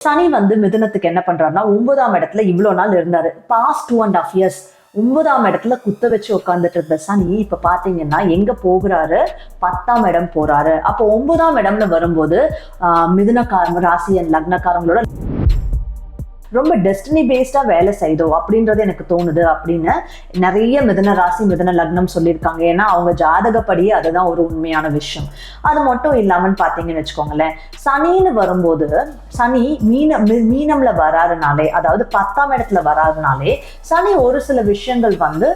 சனி வந்து மிதுனத்துக்கு என்ன பண்றாருன்னா 9ஆம் இடத்துல இவ்வளவு நாள் இருந்தாரு. பாஸ்ட் 2.5 years 9ஆம் இடத்துல குத்த வச்சு உட்காந்துட்டு இருந்த சனி இப்ப பாத்தீங்கன்னா எங்க போகிறாரு, 10ஆம் இடம் போறாரு. அப்போ 9ஆம் இடம்னு வரும்போது மிதுனக்காரங்க ராசி அண்ட் லக்னக்காரங்களோட ரொம்ப டெஸ்டினி பேஸ்டா வேலை செய்தோ அப்படின்றது எனக்கு தோணுது அப்படின்னு நிறைய மிதுன ராசி மிதுன லக்னம் சொல்லியிருக்காங்க. ஏன்னா அவங்க ஜாதகப்படியே அதுதான் ஒரு உண்மையான விஷயம். அது மட்டும் இல்லாமன்னு பாத்தீங்கன்னு வச்சுக்கோங்களேன், சனின்னு வரும்போது சனி மீனம்ல வராருனாலே, அதாவது 10ஆம் இடத்துல வராருனாலே சனி ஒரு சில விஷயங்கள் வந்து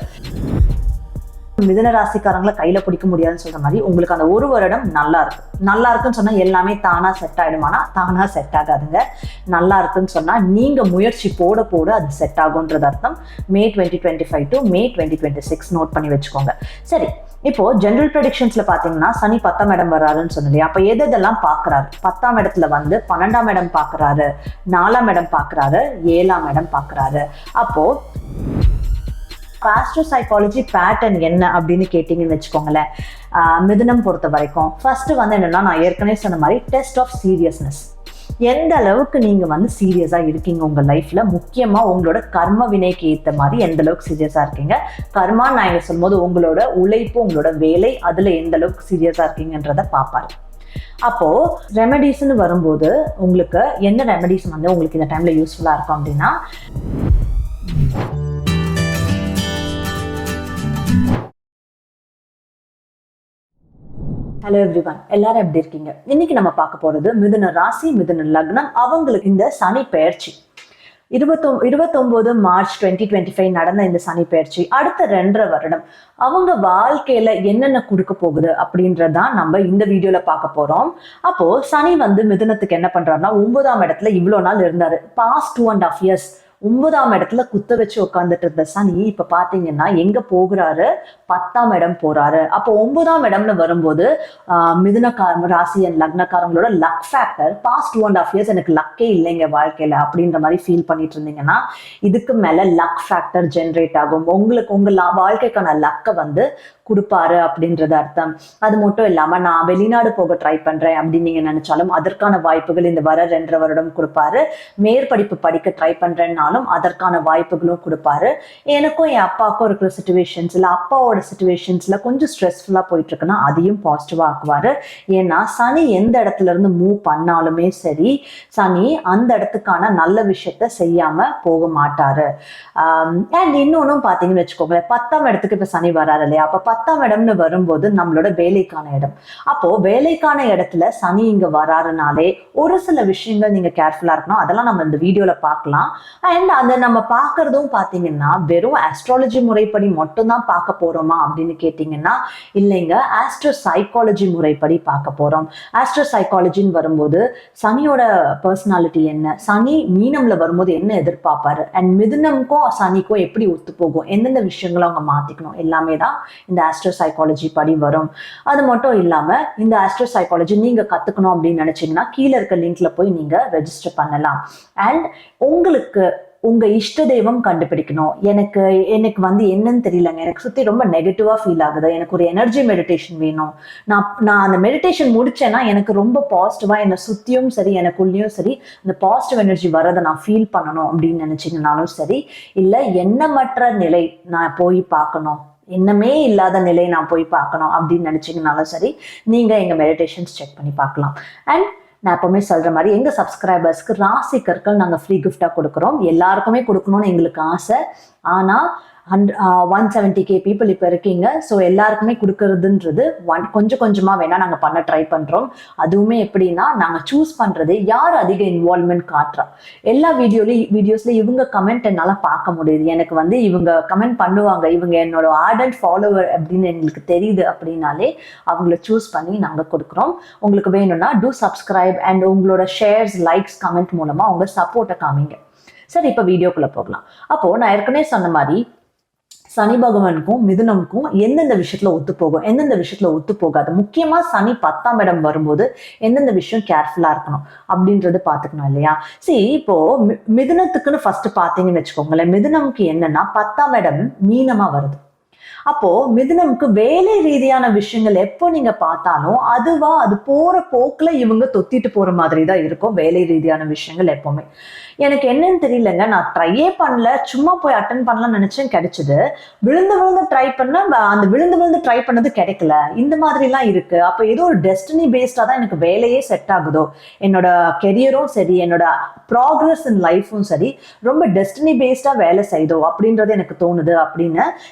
மிதுன ராசிக்காரங்களை கையில பிடிக்க முடியாதுன்னு சொல்ற மாதிரி உங்களுக்கு அந்த ஒரு வருடம் நல்லா இருக்குன்னு சொன்னா எல்லாமே தானா செட் ஆயிடுமானா தானா செட் ஆகாதுங்க. நல்லா இருக்குன்னு சொன்னா நீங்க முயற்சி போட போட அது செட் ஆகும்ன்றது அர்த்தம். மே 2025 டு மே 2026 நோட் பண்ணி வச்சுக்கோங்க. சரி, இப்போ ஜெனரல் ப்ரெடிக்ஷன்ஸ்ல பாத்தீங்கன்னா சனி 10ஆம் இடம் வர்றாருன்னு சொன்னலையா, அப்ப எதெல்லாம் பாக்குறாரு? 10ஆம் இடத்துல வந்து 12ஆம் இடம் பாக்குறாரு, 4ஆம் இடம் பாக்குறாரு, 7ஆம் இடம் பாக்குறாரு. அப்போ ஆஸ்ட்ரோ சைக்காலஜி பேட்டர்ன் என்ன அப்படின்னு கேட்டீங்கன்னு வச்சுக்கோங்களேன், மிதுனம் பொறுத்த வரைக்கும் ஃபர்ஸ்ட் வந்து என்னன்னா, நான் ஏற்கனவே சொன்ன மாதிரி டெஸ்ட் ஆஃப் சீரியஸ்னஸ். எந்த அளவுக்கு நீங்க வந்து சீரியஸா இருக்கீங்க உங்க லைஃப்ல, முக்கியமா உங்களோட கர்ம வினைக்கு ஏற்ற மாதிரி எந்த அளவுக்கு சீரியஸா இருக்கீங்க. கர்மா நான் இங்க சொல்லும்போது உங்களோட உழைப்பு, உங்களோட வேலை, அதுல எந்த அளவுக்கு சீரியஸா இருக்கீங்கன்றத பாப்பாரு. அப்போ ரெமெடிஸ்ன்னு வரும்போது உங்களுக்கு என்ன ரெமெடிஸ் வந்து உங்களுக்கு இந்த டைம்ல யூஸ்ஃபுல்லா இருக்கும் அப்படின்னா, ஹலோ எவ்ரிவன், எல்லாரும் எப்படி இருக்கீங்க? இன்னைக்கு நம்ம பார்க்க போறது மிதுன ராசி மிதுன லக்னம் அவங்களுக்கு இந்த சனி பெயர்ச்சி 29 மார்ச் 2025 நடந்த இந்த சனி பெயர்ச்சி அடுத்த 2.5 வருடம் அவங்க வாழ்க்கையில என்னென்ன கொடுக்க போகுது அப்படின்றதான் நம்ம இந்த வீடியோல பார்க்க போறோம். அப்போ சனி வந்து மிதுனத்துக்கு என்ன பண்றாருன்னா 9ஆம் இடத்துல இவ்வளவு நாள் இருந்தாரு. பாஸ்ட் 2.5 years 9ஆம் இடத்துல குத்த வச்சு உட்காந்துட்டு இருந்த சனி இப்ப பாத்தீங்கன்னா எங்க போகிறாரு, 10ஆம் இடம் போறாரு. அப்போ 9ஆம் இடம்னு வரும்போது மிதுனக்காரங்க ராசி அண்ட் லக்னக்காரங்களோட லக் ஃபேக்டர் பாஸ்ட் 2.5 years எனக்கு லக்கே இல்லைங்க வாழ்க்கையில அப்படின்ற மாதிரி ஃபீல் பண்ணிட்டு இருந்தீங்கன்னா, இதுக்கு மேல லக் ஃபேக்டர் ஜென்ரேட் ஆகும். உங்களுக்கு உங்க வாழ்க்கைக்கான லக்கை வந்து கொடுப்பாரு அப்படின்றது அர்த்தம். அது மட்டும் இல்லாம நான் வெளிநாடு போக ட்ரை பண்றேன் அப்படின்னு நீங்க நினைச்சாலும் அதற்கான வாய்ப்புகள் இந்த வர 2.5 வருடம் கொடுப்பாரு. மேற்படிப்பு படிக்க ட்ரை பண்றேன்னாலும் அதற்கான வாய்ப்புகளும் கொடுப்பாரு. எனக்கும் என் அப்பாவுக்கும் இருக்கிற சிச்சுவேஷன்ஸ்ல, அப்பாவோட சிச்சுவேஷன்ஸ்ல கொஞ்சம் ஸ்ட்ரெஸ்ஃபுல்லா போயிட்டு இருக்குன்னா அதையும் பாசிட்டிவா ஆக்குவாரு. ஏன்னா சனி எந்த இடத்துல இருந்து மூவ் பண்ணாலுமே சரி, சனி அந்த இடத்துக்கான நல்ல விஷயத்த செய்யாம போக மாட்டாரு. அண்ட் இன்னொன்னும் பாத்தீங்கன்னு வச்சுக்கோங்களேன், 10ஆம் இடத்துக்கு இப்ப சனி வராரு இல்லையா, அப்ப 10ஆம் இடம்னு வரும்போது நம்மளோட வேலைக்கான இடம். அப்போ வேலைக்கான இடத்துல சனி இங்க வராருனாலே ஒரு சில விஷயங்கள் நீங்க கேர்ஃபுல்லா இருக்கணும். அதெல்லாம் நம்ம இந்த வீடியோல பார்க்கலாம். அண்ட் அதை நம்ம பார்க்கறதும் பாத்தீங்கன்னா வெறும் ஆஸ்ட்ராலஜி முறைப்படி மட்டும்தான் பார்க்க போறோமா அப்படின்னு கேட்டீங்கன்னா இல்லைங்க, ஆஸ்ட்ரோ சைக்காலஜி முறைப்படி பார்க்க போறோம். ஆஸ்ட்ரோ சைக்காலஜின்னு வரும்போது சனியோட பர்சனாலிட்டி என்ன, சனி மீனம்ல வரும்போது என்ன எதிர்பார்ப்பாரு, அண்ட் மிதுனம்க்கும் சனிக்கும் எப்படி ஒத்து போகும், எந்தெந்த விஷயங்களை அவங்க மாத்திக்கணும், எல்லாமே தான் இந்த ஆஸ்ட்ரோ சைக்காலஜி படி வரும். அது மட்டும் இல்லாம இந்த ஆஸ்ட்ரோ சைக்காலஜி நீங்க கத்துக்கணும் அப்படின்னு நினைச்சீங்கன்னா கீழே இருக்க லிங்க்ல போய் நீங்க ரெஜிஸ்டர் பண்ணலாம். அண்ட் உங்களுக்கு உங்க இஷ்ட தெய்வம் கண்டுபிடிக்கணும். எனக்கு வந்து என்னன்னு தெரியலங்க, எனக்கு சுத்தி ரொம்ப நெகட்டிவா ஃபீல் ஆகுது, எனக்கு ஒரு எனர்ஜி மெடிடேஷன் வேணும், நான் அந்த மெடிடேஷன் முடிச்சேன்னா எனக்கு ரொம்ப பாசிட்டிவா என்னை சுத்தியும் சரி எனக்குள்ளேயும் சரி அந்த பாசிட்டிவ் எனர்ஜி வரதை நான் ஃபீல் பண்ணணும் அப்படின்னு நினைச்சீங்கன்னாலும் சரி, இல்ல எண்ணமற்ற நிலை நான் போய் பார்க்கணும், எண்ணமே இல்லாத நிலை நான் போய் பார்க்கணும் அப்படின்னு நினைச்சீங்கனாலும் சரி, நீங்க எங்க மெடிடேஷன்ஸ் செக் பண்ணி பார்க்கலாம். அண்ட் நான் எப்பவுமே சொல்ற மாதிரி எங்க சப்ஸ்கிரைபர்ஸ்க்கு ராசி கற்கள் நாங்க ஃப்ரீ கிஃப்டா கொடுக்குறோம். எல்லாருக்குமே கொடுக்கணும்னு எங்களுக்கு ஆசை. ஆனா 170K பீப்புள் இப்போ இருக்கீங்க. ஸோ எல்லாருக்குமே கொடுக்கறதுன்றது கொஞ்சம் கொஞ்சமா வேணா நாங்கள் பண்ண ட்ரை பண்றோம். அதுவுமே எப்படின்னா, நாங்கள் சூஸ் பண்றது யார் அதிக இன்வால்மெண்ட் காட்டுறோம். எல்லா வீடியோஸ்ல இவங்க கமெண்ட் என்னால் பார்க்க முடியுது, எனக்கு வந்து இவங்க கமெண்ட் பண்ணுவாங்க, இவங்க என்னோட ஆர்டன்ட் ஃபாலோவர் அப்படின்னு எங்களுக்கு தெரியுது அப்படின்னாலே அவங்கள சூஸ் பண்ணி நாங்கள் கொடுக்குறோம். உங்களுக்கு வேணும்னா டூ சப்ஸ்கிரைப் அண்ட் உங்களோட ஷேர்ஸ், லைக்ஸ், கமெண்ட் மூலமா உங்க சப்போர்ட்டை காமிங்க. சரி, இப்போ வீடியோக்குள்ள போகலாம். அப்போ நான் ஏற்கனவே சொன்ன மாதிரி சனி பகவானுக்கும் மிதுனமுக்கும் எந்தெந்த விஷயத்துல ஒத்து போகும், எந்தெந்த விஷயத்துல ஒத்து போகாது, முக்கியமா சனி 10ஆம் இடம் வரும்போது எந்தெந்த விஷயம் கேர்ஃபுல்லா இருக்கணும் அப்படின்றது பாத்துக்கணும் இல்லையா. சரி, இப்போ மிதுனத்துக்குன்னு ஃபர்ஸ்ட் பாத்தீங்கன்னு வச்சுக்கோங்களேன், மிதுனமுக்கு என்னன்னா 10ஆம் இடம் மீனமா வருது. அப்போ மிதுனம்க்கு வேலை ரீதியான விஷயங்கள் எப்போ நீங்க பார்த்தாலும் அது போற போக்குல இவங்க தொத்திட்டு போற மாதிரி தான் இருக்கும். வேலை ரீதியான விஷயங்கள் எப்பவுமே எனக்கு என்னன்னு தெரியலங்க, நான் ட்ரையே பண்ணல, சும்மா போய் அட்டன் பண்ணலாம்னு நினைச்சேன், கிடைச்சது. விழுந்து விழுந்து ட்ரை பண்ண, அந்த விழுந்து விழுந்து ட்ரை பண்ணது கிடைக்கல, இந்த மாதிரிலாம் இருக்கு. அப்போ ஏதோ ஒரு டெஸ்டினி பேஸ்டா தான் எனக்கு வேலையே செட் ஆகுதோ, என்னோட கெரியரும் சரி, என்னோட ப்ராக்ரஸ் இன் லைஃபும் சரி, ரொம்ப டெஸ்டினி பேஸ்டா வேலை செய்தோ அப்படின்றது எனக்கு தோணுது அப்படின்னு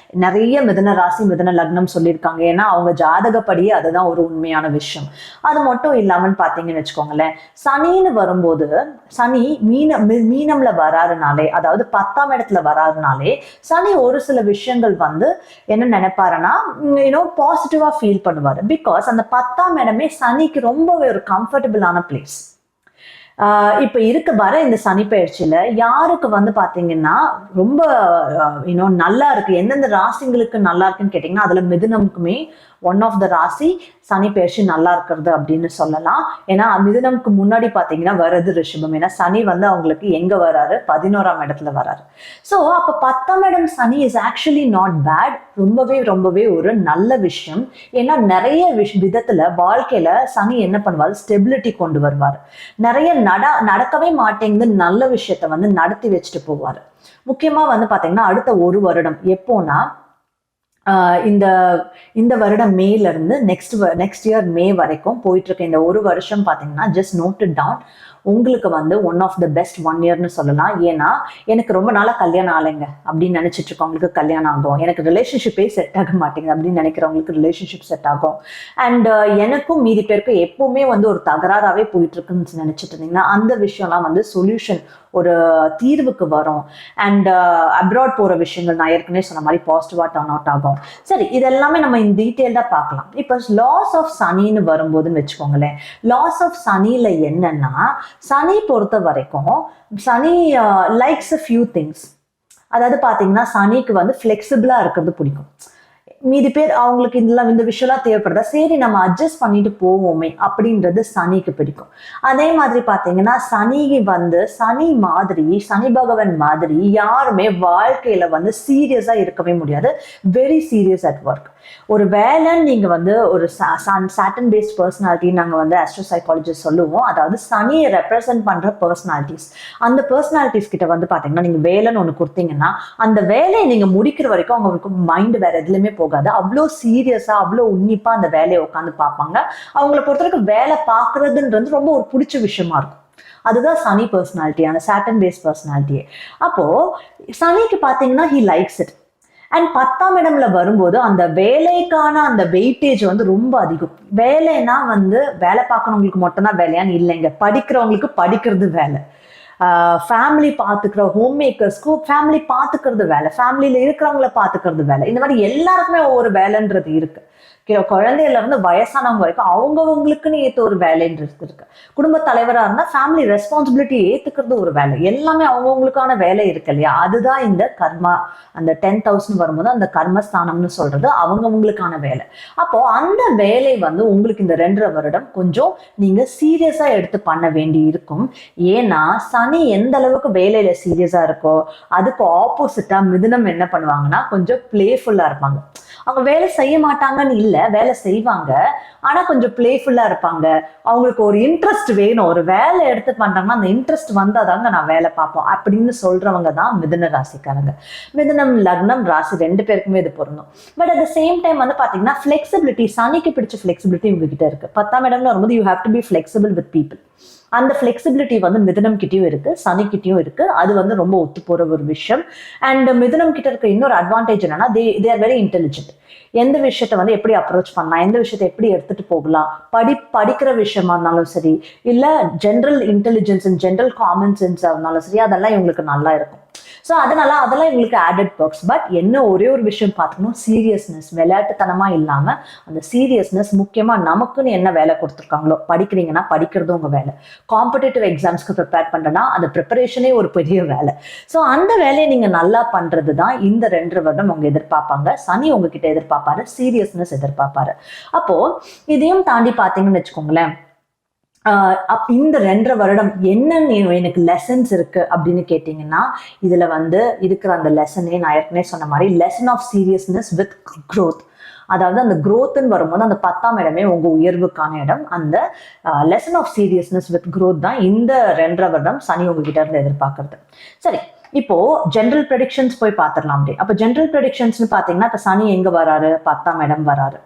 நிறைய மிதுன ராசி மிதுன லக்னம் சொல்லியிருக்காங்க. ஏன்னா அவங்க ஜாதகப்படியே அதுதான் ஒரு உண்மையான விஷயம். அது மட்டும் இல்லாமல் பார்த்தீங்கன்னு வச்சுக்கோங்களேன், சனின்னு வரும்போது சனி மீனம்ல வராருனாலே, அதாவது 10ஆம் இடத்துல வராருனாலே சனி ஒரு சில விஷயங்கள் வந்து என்ன நினைப்பாருன்னா பாசிட்டிவா ஃபீல் பண்ணுவாரு. பிகாஸ் அந்த 10ஆம் இடமே சனிக்கு ரொம்ப ஒரு கம்ஃபர்டபுளான பிளேஸ். இப்ப வர இந்த சனி பயிற்சியில யாருக்கு வந்து பாத்தீங்கன்னா ரொம்ப நல்லா இருக்கு, எந்தெந்த ராசிங்களுக்கு நல்லா இருக்குன்னு கேட்டீங்கன்னா அதுல மிதுனம்க்குமே ஒன் ஆஃப் த ராசி சனி பயிற்சி நல்லா இருக்கிறது அப்படின்னு சொல்லலாம். ஏன்னா மிதுனம்க்கு முன்னாடி பாத்தீங்கன்னா வர்றது ரிஷபம். ஏன்னா சனி வந்து அவங்களுக்கு எங்க வராரு, 11ஆம் இடத்துல வராரு. ஸோ அப்ப 10ஆம் இடம் சனி இஸ் ஆக்சுவலி நாட் பேட், ரொம்பவே ஒரு நல்ல விஷயம். ஏன்னா நிறைய விதத்துல வாழ்க்கையில சனி என்ன பண்ணுவாரு, ஸ்டெபிலிட்டி கொண்டு வருவார். நிறைய நடக்கவே மாட்டேங்குது நல்ல விஷயத்த வந்து நடத்தி வச்சுட்டு போவாரு. முக்கியமா வந்து பாத்தீங்கன்னா அடுத்த ஒரு வருடம் எப்போனா இந்த வருடம் மேல இருந்து நெக்ஸ்ட் இயர் மே வரைக்கும் போயிட்டு இருக்க இந்த ஒரு வருஷம் பாத்தீங்கன்னா ஜஸ்ட் நோட் இட் டவுன், உங்களுக்கு வந்து ஒன் ஆஃப் த பெஸ்ட் 1 இயர்னு சொல்லலாம். ஏன்னா எனக்கு ரொம்ப நாளா கல்யாணம் ஆலைங்க அப்படின்னு நினைச்சிட்டு இருக்கவங்களுக்கு கல்யாணம் ஆகும், எனக்கு ரிலேஷன்ஷிப்பே செட் ஆக மாட்டேங்குது அப்படின்னு நினைக்கிறவங்களுக்கு ரிலேஷன்ஷிப் செட் ஆகும். அண்ட் எனக்கும் மீதி பேருக்கு எப்பவுமே வந்து ஒரு தகராறாவே போயிட்டு இருக்குன்னு நினைச்சிட்டு இருந்தீங்கன்னா அந்த விஷயம்லாம் வந்து சொல்யூஷன், ஒரு தீர்வுக்கு வரும். அண்ட் அப்ராட் போற விஷயங்கள் நான் ஏற்கனவே சொன்ன மாதிரி பாசிட்டிவா டர்ன் அவுட் ஆகும். சரி, இதெல்லாமே நம்ம இந்த டீட்டெயில்டா பார்க்கலாம். இப்போ லாஸ் ஆஃப் சனின்னு வரும்போதுன்னு வச்சுக்கோங்களேன், லாஸ் ஆஃப் சனியில என்னன்னா, சனி பொறுத்த வரைக்கும் சனி லைக்ஸ் அ ஃபியூ திங்ஸ். அதாவது பாத்தீங்கன்னா சனிக்கு வந்து ஃபிளெக்சிபிளா இருக்கிறது பிடிக்கும். மீதி பேர் அவங்களுக்கு இந்த விஷயம்லாம் தேவைப்படுதா, சரி நம்ம அட்ஜஸ்ட் பண்ணிட்டு போவோமே அப்படின்றது சனிக்கு பிடிக்கும். அதே மாதிரி பாத்தீங்கன்னா சனி பகவான் மாதிரி யாருமே வாழ்க்கையில வந்து சீரியஸா இருக்கவே முடியாது. Very serious at work. ஒரு வேலைன்னு நீங்க வந்து ஒரு சாட்டன் பேஸ்ட் பர்சனாலிட்டி நாங்க வந்து ஆஸ்ட்ரோ சைக்காலஜிஸ்ட் சொல்லுவோம். அதாவது சனியை ரெப்ரசென்ட் பண்ற பர்சனாலிட்டிஸ். அந்த பர்சனாலிட்டிஸ் கிட்ட வந்து பாத்தீங்கன்னா நீங்க வேலைன்னு ஒண்ணு கொடுத்தீங்கன்னா அந்த வேலையை நீங்க முடிக்கிற வரைக்கும் அவங்களுக்கு மைண்ட் வேற எதுலையுமே போகாது. அவ்வளோ சீரியஸா அவ்வளோ உன்னிப்பா அந்த வேலையை உட்காந்து பார்ப்பாங்க. அவங்கள பொறுத்த வரைக்கும் வேலை பார்க்கறதுன்றது ரொம்ப ஒரு பிடிச்ச விஷயமா இருக்கும். அதுதான் சனி பர்சனாலிட்டி, அந்த சாட்டன் பேஸ்ட் பர்சனாலிட்டியே. அப்போ சனிக்கு பாத்தீங்கன்னா ஹி லைக்ஸ் இட். அண்ட் 10ஆம் இடம்ல வரும்போது அந்த வேலைக்கான அந்த வெயிட்டேஜ் வந்து ரொம்ப அதிகம். வேலைன்னா வந்து வேலை பார்க்கறவங்களுக்கு மட்டும்தான் வேலையான்னு இல்லைங்க, படிக்கிறவங்களுக்கு படிக்கிறது வேலை, ஃபேமிலி பார்த்துக்கிற ஹோம் மேக்கர்ஸ்க்கு ஃபேமிலி பார்த்துக்கிறது வேலை, ஃபேமிலியில இருக்கிறவங்கள பார்த்துக்கிறது வேலை, இந்த மாதிரி எல்லாருக்குமே ஒவ்வொரு வேலைன்றது இருக்கு. குழந்தையில இருந்து வயசானவங்க வரைக்கும் அவங்கவுங்களுக்குன்னு ஏற்ற ஒரு வேலைன்றது இருக்கு. குடும்ப தலைவராக இருந்தால் ஃபேமிலி ரெஸ்பான்சிபிலிட்டி ஏத்துக்கிறது ஒரு வேலை, எல்லாமே அவங்கவுங்களுக்கான வேலை இருக்கு இல்லையா. அதுதான் இந்த கர்மா, அந்த 10,000 வரும்போது அந்த கர்மஸ்தானம்னு சொல்றது அவங்கவுங்களுக்கான வேலை. அப்போ அந்த வேலை வந்து உங்களுக்கு இந்த 2.5 வருடம் கொஞ்சம் நீங்க சீரியஸா எடுத்து பண்ண வேண்டி இருக்கும். ஏன்னா சனி எந்த அளவுக்கு வேலையில சீரியஸா இருக்கோ அதுக்கு ஆப்போசிட்டா மிதுனம் என்ன பண்ணுவாங்கன்னா கொஞ்சம் பிளேஃபுல்லா இருப்பாங்க. அவங்க வேலை செய்ய மாட்டாங்கன்னு இல்லை, வேலை செய்வாங்க, ஆனா கொஞ்சம் பிளேஃபுல்லா இருப்பாங்க. அவங்களுக்கு ஒரு இன்ட்ரெஸ்ட் வேணும், ஒரு வேலை எடுத்து பண்றாங்கன்னா அந்த இன்ட்ரெஸ்ட் வந்தாதாங்க நான் வேலை பார்ப்போம் அப்படின்னு சொல்றவங்க தான் மிதுன ராசிக்காரங்க. மிதுனம் லக்னம் ராசி 2 பேருக்குமே இது பொருந்தும். But at the same time வந்து பாத்தீங்கன்னா ஃபிளெக்சிபிலிட்டி, சனிக்கு பிடிச்ச ஃபிளெக்சிபிலிட்டி உங்ககிட்ட இருக்கு. 10ஆம் இடம்ல வரும்போது you have to be flexible with people. அந்த ஃபிளெக்சிபிலிட்டி வந்து மிதுனம் கிட்டயும் இருக்கு, சனி கிட்டயும் இருக்கு. அது வந்து ரொம்ப ஒத்து போற ஒரு விஷயம். அண்ட் மிதுனம் கிட்ட இருக்க இன்னொரு அட்வான்டேஜ் என்னன்னா தே ஆர் வெரி இன்டெலிஜென்ட். எந்த விஷயத்த வந்து எப்படி அப்ரோச் பண்ணலாம், எந்த விஷயத்த எப்படி எடுத்துட்டு போகலாம், படிக்கிற விஷயமா இருந்தாலும் சரி, இல்ல general intelligence and general common சென்ஸா இருந்தாலும் சரி, அதெல்லாம் இவங்களுக்கு நல்லா இருக்கும். ஸோ அதனால அதெல்லாம் இவங்களுக்கு ஆடட் பர்க்ஸ். பட் என்ன ஒரே ஒரு விஷயம் பார்த்துக்கணும், சீரியஸ்னஸ், விளையாட்டுத்தனமா இல்லாம அந்த சீரியஸ்னஸ். முக்கியமா நமக்குன்னு என்ன வேலை கொடுத்துருக்காங்களோ, படிக்கிறீங்கன்னா படிக்கிறதும் உங்க வேலை, காம்படிட்டிவ் எக்ஸாம்ஸ்க்கு ப்ரிப்பேர் பண்றேன்னா அந்த ப்ரிப்பரேஷனே ஒரு பெரிய வேலை. ஸோ அந்த வேலையை நீங்க நல்லா பண்றது தான் இந்த 2.5 வருடம் அவங்க எதிர்பார்ப்பாங்க. சனி உங்ககிட்ட எதிர்பார்ப்பாரு, சீரியஸ்னஸ் எதிர்பார்ப்பாரு. அப்போ இதையும் தாண்டி பாத்தீங்கன்னு வச்சுக்கோங்களேன், இந்த 2.5 வருடம் என்னன்னு எனக்கு லெசன்ஸ் இருக்கு அப்படின்னு கேட்டீங்கன்னா, இதுல வந்து இருக்கிற அந்த லெசனே நான் ஏற்கனவே சொன்ன மாதிரி lesson of seriousness with growth. அதாவது அந்த growthன்னு வரும்போது அந்த 10ஆம் இடமே உங்க உயர்வுக்கான இடம். அந்த lesson of seriousness with growth தான் இந்த 2.5 வருடம் சனி உங்ககிட்ட இருந்து எதிர்பார்க்கறது. சரி, இப்போ ஜெனரல் ப்ரெடிக்ஷன்ஸ் போய் பார்த்துடலாம். அப்ப ஜெனரல் ப்ரெடிக்ஷன்ஸ்னு பாத்தீங்கன்னா, இப்ப சனி எங்க வராரு? 10ஆம் இடம் வராரு.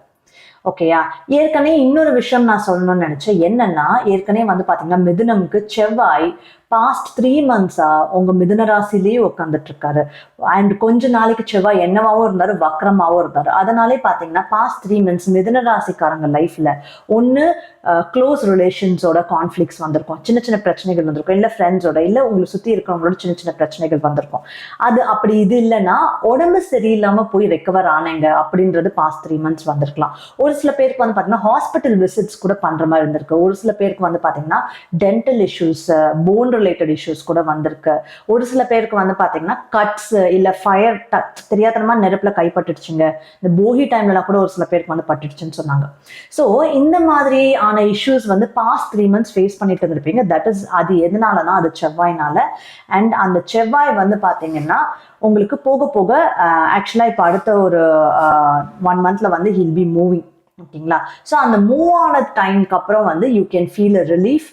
ஓகேயா? ஏற்கனவே இன்னொரு விஷயம் நான் சொல்லணும்னு நினைச்சேன். என்னன்னா, ஏற்கனவே வந்து பாத்தீங்கன்னா மிதுனம்க்கு செவ்வாய் பாஸ்ட் 3 months-ஆ உங்க மிதுன ராசிலேயே உட்காந்துட்டு இருக்காரு. அண்ட் கொஞ்ச நாளைக்கு செவ்வாய் என்னவாவும் இருந்தாரு, வக்ரமாவும் இருந்தாரு. அதனாலே பாத்தீங்கன்னா பாஸ்ட் 3 months மிதுன ராசிக்காரங்க லைஃப்ல ஒன்னு க்ளோஸ் ரிலேஷன்ஸோட கான்ஃபிளிக்ஸ் வந்திருக்கும், சின்ன சின்ன பிரச்சனைகள் வந்திருக்கும், இல்ல ஃப்ரெண்ட்ஸோட, இல்ல உங்களை சுத்தி இருக்கிறவங்களோட சின்ன சின்ன பிரச்சனைகள் வந்திருக்கும். அது அப்படி இது இல்லைன்னா உடம்பு சரியில்லாம போய் ரெக்கவர் ஆனீங்க அப்படின்றது பாஸ்ட் 3 months வந்திருக்கலாம். ஒரு சில பேருக்கு வந்து பாத்தீங்கன்னா ஹாஸ்பிட்டல் விசிட்ஸ் கூட பண்ற மாதிரி இருந்திருக்கு. ஒரு சில பேருக்கு வந்து பாத்தீங்கன்னா dental issues, phone related issues கூட வந்திருக்கு. ஒரு சில பேருக்கு வந்து பாத்தீங்கன்னா கட்ஸ் இல்ல ஃபயர் தெரியாதனமா நெருப்புல கைப்பட்டுடுச்சுங்க. இந்த போகி டைம்லாம் கூட ஒரு சில பேருக்கு வந்து பட்டுடுச்சுன்னு சொன்னாங்க. ஸோ இந்த மாதிரி ஆன இஷ்யூஸ் வந்து பாஸ்ட் 3 months ஃபேஸ் பண்ணிட்டு இருந்திருப்பீங்க. தட் இஸ் அது எதனாலனா அது செவ்வாய்னால. அண்ட் அந்த செவ்வாய் வந்து பாத்தீங்கன்னா உங்களுக்கு போக போக ஆக்சுவலா இப்போ அடுத்த ஒரு 1 monthல வந்து ஹில் பி மூவிங். ஓகேங்களா? ஸோ அந்த மூவ் ஆன டைம்க்கு அப்புறம் வந்து you can feel a relief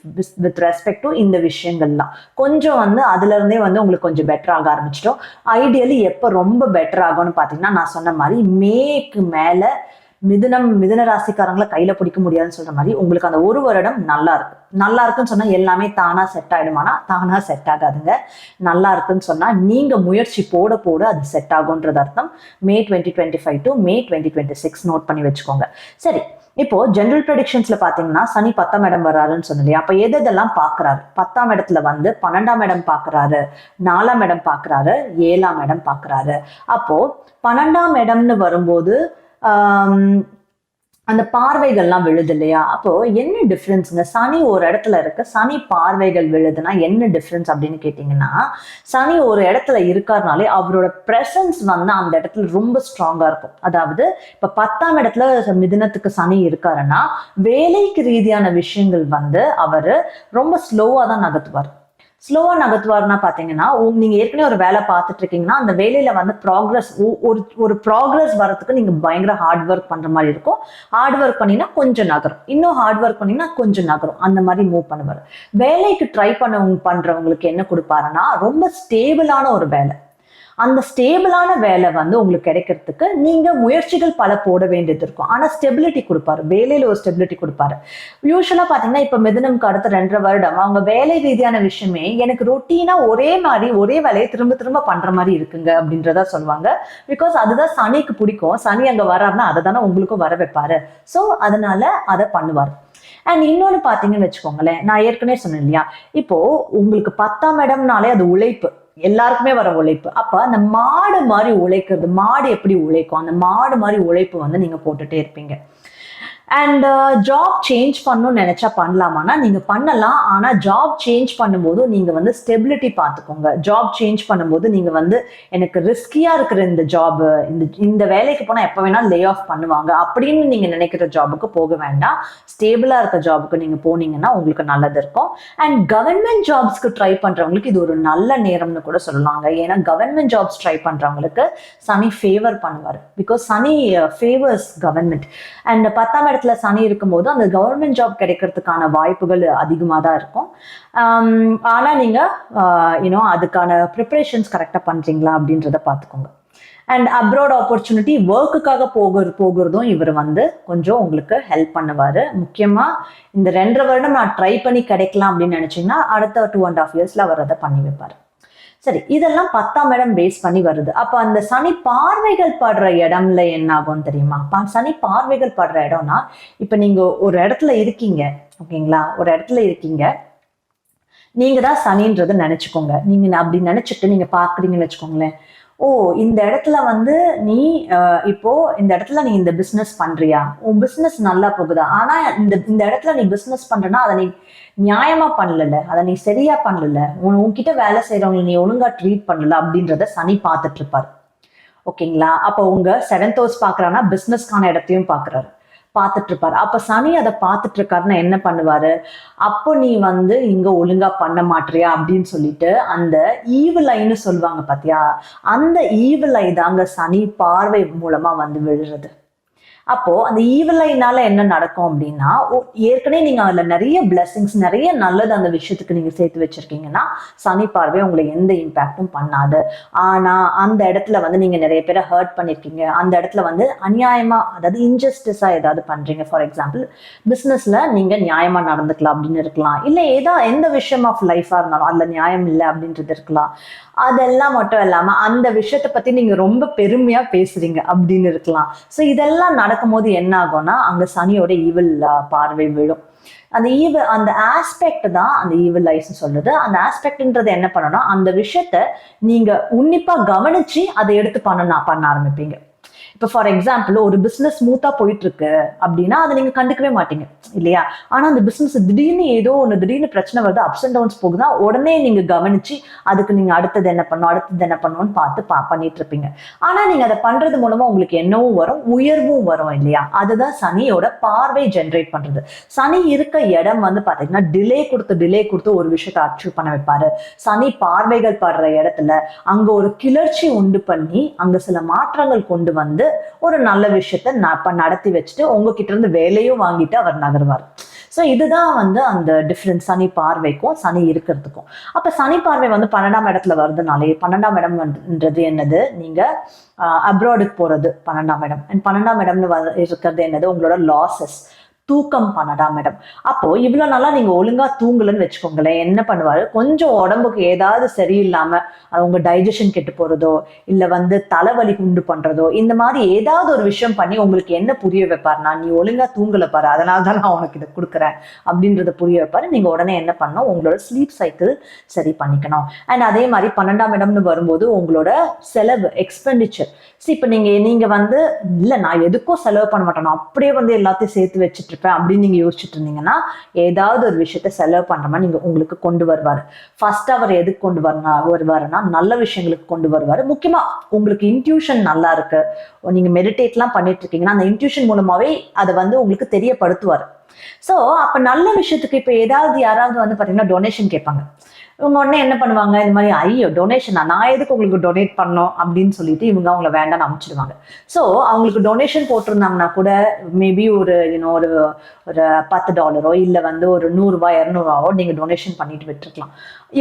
with respect to இந்த விஷயங்கள்லாம். கொஞ்சம் வந்து அதுல இருந்தே வந்து உங்களுக்கு கொஞ்சம் பெட்டர் ஆக ஆரம்பிச்சிட்டோம். ஐடியலி எப்போ ரொம்ப பெட்டர் ஆகும்னு பார்த்தீங்கன்னா, நான் சொன்ன மாதிரி மேக்கு மேல மிதுன ராசிக்காரங்களை கையில பிடிக்க முடியாதுன்னு சொல்ற மாதிரி உங்களுக்கு அந்த 1 வருடம் நல்லா இருக்கு. நல்லா இருக்குன்னு சொன்னா எல்லாமே தானா செட் ஆயிடுமானா தானா செட் ஆகாதுங்க. நல்லா இருக்குன்னு சொன்னா நீங்க முயற்சி போட போட அது செட் ஆகும்ன்றது அர்த்தம். மே 2025 டு மே 2026 நோட் பண்ணி வச்சுக்கோங்க. சரி, இப்போ ஜெனரல் ப்ரெடிக்ஷன்ஸ்ல பாத்தீங்கன்னா சனி 10ஆம் இடம் வர்றாருன்னு சொன்னலையா? அப்ப எதெல்லாம் பாக்குறாரு? 10ஆம் இடத்துல வந்து 12ஆம் இடம் பாக்குறாரு, 4ஆம் இடம் பாக்குறாரு, 7ஆம் இடம் பாக்குறாரு. அப்போ 12ஆம் இடம்னு வரும்போது அந்த பார்வைகள்லாம் விழுது இல்லையா? அப்போ என்ன டிஃப்ரென்ஸுங்க? சனி ஒரு இடத்துல இருக்கு, சனி பார்வைகள் விழுதுன்னா என்ன டிஃப்ரென்ஸ் அப்படின்னு கேட்டீங்கன்னா, சனி ஒரு இடத்துல இருக்காருனாலே அவரோட பிரசன்ஸ் வந்து அந்த இடத்துல ரொம்ப ஸ்ட்ராங்கா இருக்கும். அதாவது இப்ப 10ஆம் இடத்துல மிதுனத்துக்கு சனி இருக்காருன்னா வேலைக்கு ரீதியான விஷயங்கள் வந்து அவரு ரொம்ப ஸ்லோவா தான் நகர்த்துவார். ஸ்லோவா நகர்த்துவார்னா பாத்தீங்கன்னா, நீங்க ஏற்கனவே ஒரு வேலை பார்த்துட்டு இருக்கீங்கன்னா அந்த வேலையில வந்து ப்ராக்ரஸ் ஒரு ப்ராக்ரஸ் வரதுக்கு நீங்க பயங்கர ஹார்ட் ஒர்க் பண்ற மாதிரி இருக்கும். ஹார்ட் ஒர்க் பண்ணீங்கன்னா கொஞ்சம் நகரும், இன்னும் ஹார்ட் ஒர்க் பண்ணீங்கன்னா கொஞ்சம் நகரும். அந்த மாதிரி மூவ் பண்ணுவார். வேலைக்கு ட்ரை பண்றவங்களுக்கு என்ன கொடுப்பாருன்னா ரொம்ப ஸ்டேபிளான ஒரு வேலை. அந்த ஸ்டேபிளான வேலை வந்து உங்களுக்கு கிடைக்கிறதுக்கு நீங்க முயற்சிகள் பல போட வேண்டியது இருக்கும். ஆனா ஸ்டெபிலிட்டி கொடுப்பாரு, வேலையில ஒரு ஸ்டெபிலிட்டி கொடுப்பாரு. யூஸ்வலா பாத்தீங்கன்னா இப்ப மிதுனம்க்கு அடுத்த 2.5 வருடம் அவங்க வேலை ரீதியான விஷயமே எனக்கு ரொட்டீனா ஒரே மாதிரி ஒரே வேலையை திரும்ப திரும்ப பண்ற மாதிரி இருக்குங்க அப்படின்றத சொல்லுவாங்க. பிகாஸ் அதுதான் சனிக்கு பிடிக்கும். சனி அங்க வர்றாருன்னா அதை தானே உங்களுக்கும் வர வைப்பாரு. ஸோ அதனால அதை பண்ணுவார். அண்ட் இன்னொன்னு பாத்தீங்கன்னு வச்சுக்கோங்களேன், நான் ஏற்கனவே சொன்னேன் இல்லையா, இப்போ உங்களுக்கு 10ஆம் இடம்னாலே அது உழைப்பு, எல்லாருக்குமே வர உழைப்பு. அப்ப அந்த மாடு மாதிரி உழைக்கிறது, மாடு எப்படி உழைக்கும், அந்த மாடு மாதிரி உழைப்பு வந்து நீங்க போட்டுட்டே இருப்பீங்க. அண்ட் ஜாப் சேஞ்ச் பண்ணணும்னு நினைச்சா பண்ணலாமானா நீங்க பண்ணலாம். ஆனா ஜாப் சேஞ்ச் பண்ணும்போது நீங்க வந்து ஸ்டெபிலிட்டி பார்த்துக்கோங்க. ஜாப் சேஞ்ச் பண்ணும்போது நீங்க வந்து எனக்கு ரிஸ்கியா இருக்கிற இந்த ஜாப், இந்த வேலைக்கு போனா எப்ப வேணாலும் லே ஆஃப் பண்ணுவாங்க அப்படின்னு நீங்க நினைக்கிற ஜாபுக்கு போக வேண்டாம். ஸ்டேபிளா இருக்க ஜாபுக்கு நீங்க போனீங்கன்னா உங்களுக்கு நல்லது இருக்கும். அண்ட் கவர்மெண்ட் ஜாப்ஸ்க்கு ட்ரை பண்றவங்களுக்கு இது ஒரு நல்ல நேரம்னு கூட சொல்லலாங்க. ஏன்னா கவர்மெண்ட் ஜாப்ஸ் ட்ரை பண்றவங்களுக்கு சனி ஃபேவர் பண்ணுவார். Because Shani favours government. And 10ஆம் இடத்துல சனி இருக்கும்போது அந்த கவர்மெண்ட் ஜாப் கிடைக்கிறதுக்கான வாய்ப்புகள் அதிகமாக தான் இருக்கும். ஆனா நீங்க அதுக்கான ப்ரிப்பரேஷன்ஸ் கரெக்டா பண்றீங்களா அப்படின்றத பார்த்துக்கோங்க. அண்ட் அப்ராட் ஆப்பர்ச்சுனிட்டி ஒர்க்குக்காக போகிறதும் இவர் வந்து கொஞ்சம் உங்களுக்கு ஹெல்ப் பண்ணுவாரு. முக்கியமா இந்த 2.5 வருடம் நான் ட்ரை பண்ணி கிடைக்கலாம் அப்படின்னு நினைச்சீங்கன்னா அடுத்த 2.5 yearsல அவர் அதை பண்ணி வைப்பாரு. சரி, இதெல்லாம் 10ஆம் இடம் பேஸ் பண்ணி வருது. அப்ப அந்த சனி பார்வைகள் படுற இடம்ல என்ன ஆகும் தெரியுமா? சனி பார்வைகள் படுற இடம்னா இப்ப நீங்க ஒரு இடத்துல இருக்கீங்க, ஓகேங்களா? ஒரு இடத்துல இருக்கீங்க, நீங்க தான் சனின்றதை நினைச்சுக்கோங்க. நீங்க அப்படி நினைச்சிட்டு நீங்க பாக்குறீங்கன்னு வச்சுக்கோங்களேன். ஓ, இந்த இடத்துல வந்து நீ இப்போ இந்த இடத்துல நீ இந்த பிசினஸ் பண்றியா, உன் பிசினஸ் நல்லா போகுதா, ஆனா இந்த இடத்துல நீ பிசினஸ் பண்றனா அதை நீ நியாயமா பண்ணல, அதை நீ சரியா பண்ணல, உன்கிட்ட வேலை செய்யறவங்களை நீ ஒழுங்கா ட்ரீட் பண்ணல அப்படின்றத சனி பார்த்துட்டு இருப்பாரு. ஓகேங்களா? அப்போ உங்க 7th house பாக்குறான்னா பிசினஸ்க்கான இடத்தையும் பாக்குறாரு. பார்த்துட்டு இருப்பாரு. அப்ப சனி அதை பார்த்துட்டு இருக்காருன்னா என்ன பண்ணுவாரு, அப்போ நீ வந்து இங்க ஒழுங்கா பண்ண மாட்டியா அப்படின்னு சொல்லிட்டு அந்த ஈவில் ஐன்னு சொல்லுவாங்க பாத்தியா, அந்த ஈவில் ஐ தாங்க சனி பார்வை மூலமா வந்து விழுறது. அப்போ அந்த ஈவிலைனால என்ன நடக்கும் அப்படின்னா, ஏற்கனவே நீங்க அதுல நிறைய பிளெஸிங்ஸ், நிறைய நல்லது அந்த விஷயத்துக்கு நீங்க சேர்த்து வச்சிருக்கீங்கன்னா சனி பார்வை உங்களை எந்த இம்பாக்டும் பண்ணாது. ஆனா அந்த இடத்துல வந்து நீங்க நிறைய பேரை ஹர்ட் பண்ணிருக்கீங்க, அந்த இடத்துல வந்து அநியாயமா, அதாவது இன்ஜஸ்டிஸா ஏதாவது பண்றீங்க. ஃபார் எக்ஸாம்பிள், பிசினஸ்ல நீங்க நியாயமா நடந்துக்கலாம் அப்படின்னு இருக்கலாம், இல்ல எந்த விஷயம் ஆஃப் லைஃபா இருந்தாலும் அதுல நியாயம் இல்லை அப்படின்றது இருக்கலாம். அதெல்லாம் மட்டும் இல்லாம அந்த விஷயத்தை பத்தி நீங்க ரொம்ப பெருமையா பேசுறீங்க அப்படின்னு இருக்கலாம். ஸோ இதெல்லாம் நடக்கும்போது என்ன ஆகும்னா அங்க சனியோட ஈவில் பார்வை விழும். அந்த ஆஸ்பெக்ட் தான் அந்த ஈவில் ஐஸ் சொல்றது. அந்த ஆஸ்பெக்ட்ன்றது என்ன பண்ணணும்னா, அந்த விஷயத்த நீங்க உன்னிப்பா கவனிச்சு அதை எடுத்து பண்ண ஆரம்பிப்பீங்க. இப்போ ஃபார் எக்ஸாம்பிள், ஒரு பிசினஸ் ஸ்மூத்தா போயிட்டு இருக்கு அப்படின்னா அதை நீங்க கண்டுக்கவே மாட்டீங்க இல்லையா. ஆனா அந்த பிசினஸ் திடீர்னு பிரச்சனை வருது, அப்ஸ் அண்ட் டவுன்ஸ் போகுதா, உடனே நீங்க கவனிச்சு அதுக்கு நீங்க அடுத்தது என்ன பண்ணணும்னு பார்த்து பண்ணிட்டு இருப்பீங்க. ஆனா நீங்க அதை பண்றது மூலமா உங்களுக்கு என்னவும் வரும், உயர்வும் வரும் இல்லையா. அதுதான் சனியோட பார்வை ஜென்ரேட் பண்றது. சனி இருக்க இடம் வந்து பாத்தீங்கன்னா டிலே கொடுத்து ஒரு விஷயத்தை அச்சீவ் பண்ண வைப்பாரு. சனி பார்வைகள் படுற இடத்துல அங்க ஒரு கிளர்ச்சி உண்டு பண்ணி அங்க சில மாற்றங்கள் கொண்டு வந்து ஒரு நல்ல விஷயத்த நடத்தி வச்சுட்டு உங்ககிட்ட இருந்து வேலையும் வாங்கிட்டு அவர் நகர்வார். ஸோ இதுதான் வந்து அந்த டிஃப்ரென்ஸ் சனி பார்வைக்கும் சனி இருக்கிறதுக்கும். அப்ப சனி பார்வை வந்து 12ஆம் இடத்துல வருதுனாலே, 12ஆம் இடம்ன்றது என்னது, நீங்க அப்ராடுக்கு போறது 12ஆம் இடம். அண்ட் 12ஆம் இடம்னு இருக்கிறது என்னது, உங்களோட லாசஸ், தூக்கம் 12ஆம் இடம். அப்போ இவ்வளவு நாளா நீங்க ஒழுங்கா தூங்கலன்னு வச்சுக்கோங்களேன், என்ன பண்ணுவாரு, கொஞ்சம் உடம்புக்கு ஏதாவது சரியில்லாம உங்க டைஜஷன் கெட்டு போறதோ, இல்ல வந்து தலைவலி உண்டு பண்றதோ, இந்த மாதிரி ஏதாவது ஒரு விஷயம் பண்ணி உங்களுக்கு என்ன புரிய வைப்பாருனா, நீ ஒழுங்கா தூங்கல பாரு, அதனாலதான் நான் உனக்கு இதை கொடுக்குறேன் அப்படின்றத புரிய வைப்பாரு. நீங்க உடனே என்ன பண்ணணும், உங்களோட ஸ்லீப் சைக்கிள் சரி பண்ணிக்கணும். அண்ட் அதே மாதிரி 12ஆம் இடம்னு வரும்போது உங்களோட செலவு, எக்ஸ்பெண்டிச்சர். இப்ப நீங்க வந்து இல்ல நான் எதுக்கும் செலவு பண்ண மாட்டேன், அப்படியே வந்து எல்லாத்தையும் சேர்த்து வச்சுட்டு இருப்பேன் அப்படின்னு நீங்க யோசிச்சுட்டு இருந்தீங்கன்னா ஏதாவது ஒரு விஷயத்த செலவு பண்ற மாதிரி நீங்க உங்களுக்கு கொண்டு வருவாரு. ஃபர்ஸ்ட் அவர் எதுக்கு கொண்டு வருவாருன்னா நல்ல விஷயங்களுக்கு கொண்டு வருவாரு. முக்கியமா உங்களுக்கு இன்ட்யூஷன் நல்லா இருக்கு, நீங்க மெடிடேட் எல்லாம் பண்ணிட்டு இருக்கீங்கன்னா அந்த இன்ட்யூஷன் மூலமாவே அதை வந்து உங்களுக்கு தெரியப்படுத்துவாரு. சோ அப்ப நல்ல விஷயத்துக்கு இப்ப யாராவது வந்து பாத்தீங்கன்னா டொனேஷன் கேட்பாங்க. இவங்க உடனே என்ன பண்ணுவாங்க, இந்த மாதிரி ஐயோ டொனேஷனா, நான் எதுக்கு உங்களுக்கு டொனேட் பண்ணோம் அப்படின்னு சொல்லிட்டு இவங்க அவங்கள வேண்டாம்னு அனுப்பிச்சிடுவாங்க. ஸோ அவங்களுக்கு டொனேஷன் போட்டிருந்தாங்கன்னா கூட மேபி ஒரு ஒரு $10 இல்லை வந்து ஒரு $100 $200 நீங்க டொனேஷன் பண்ணிட்டு விட்டுருக்கலாம்.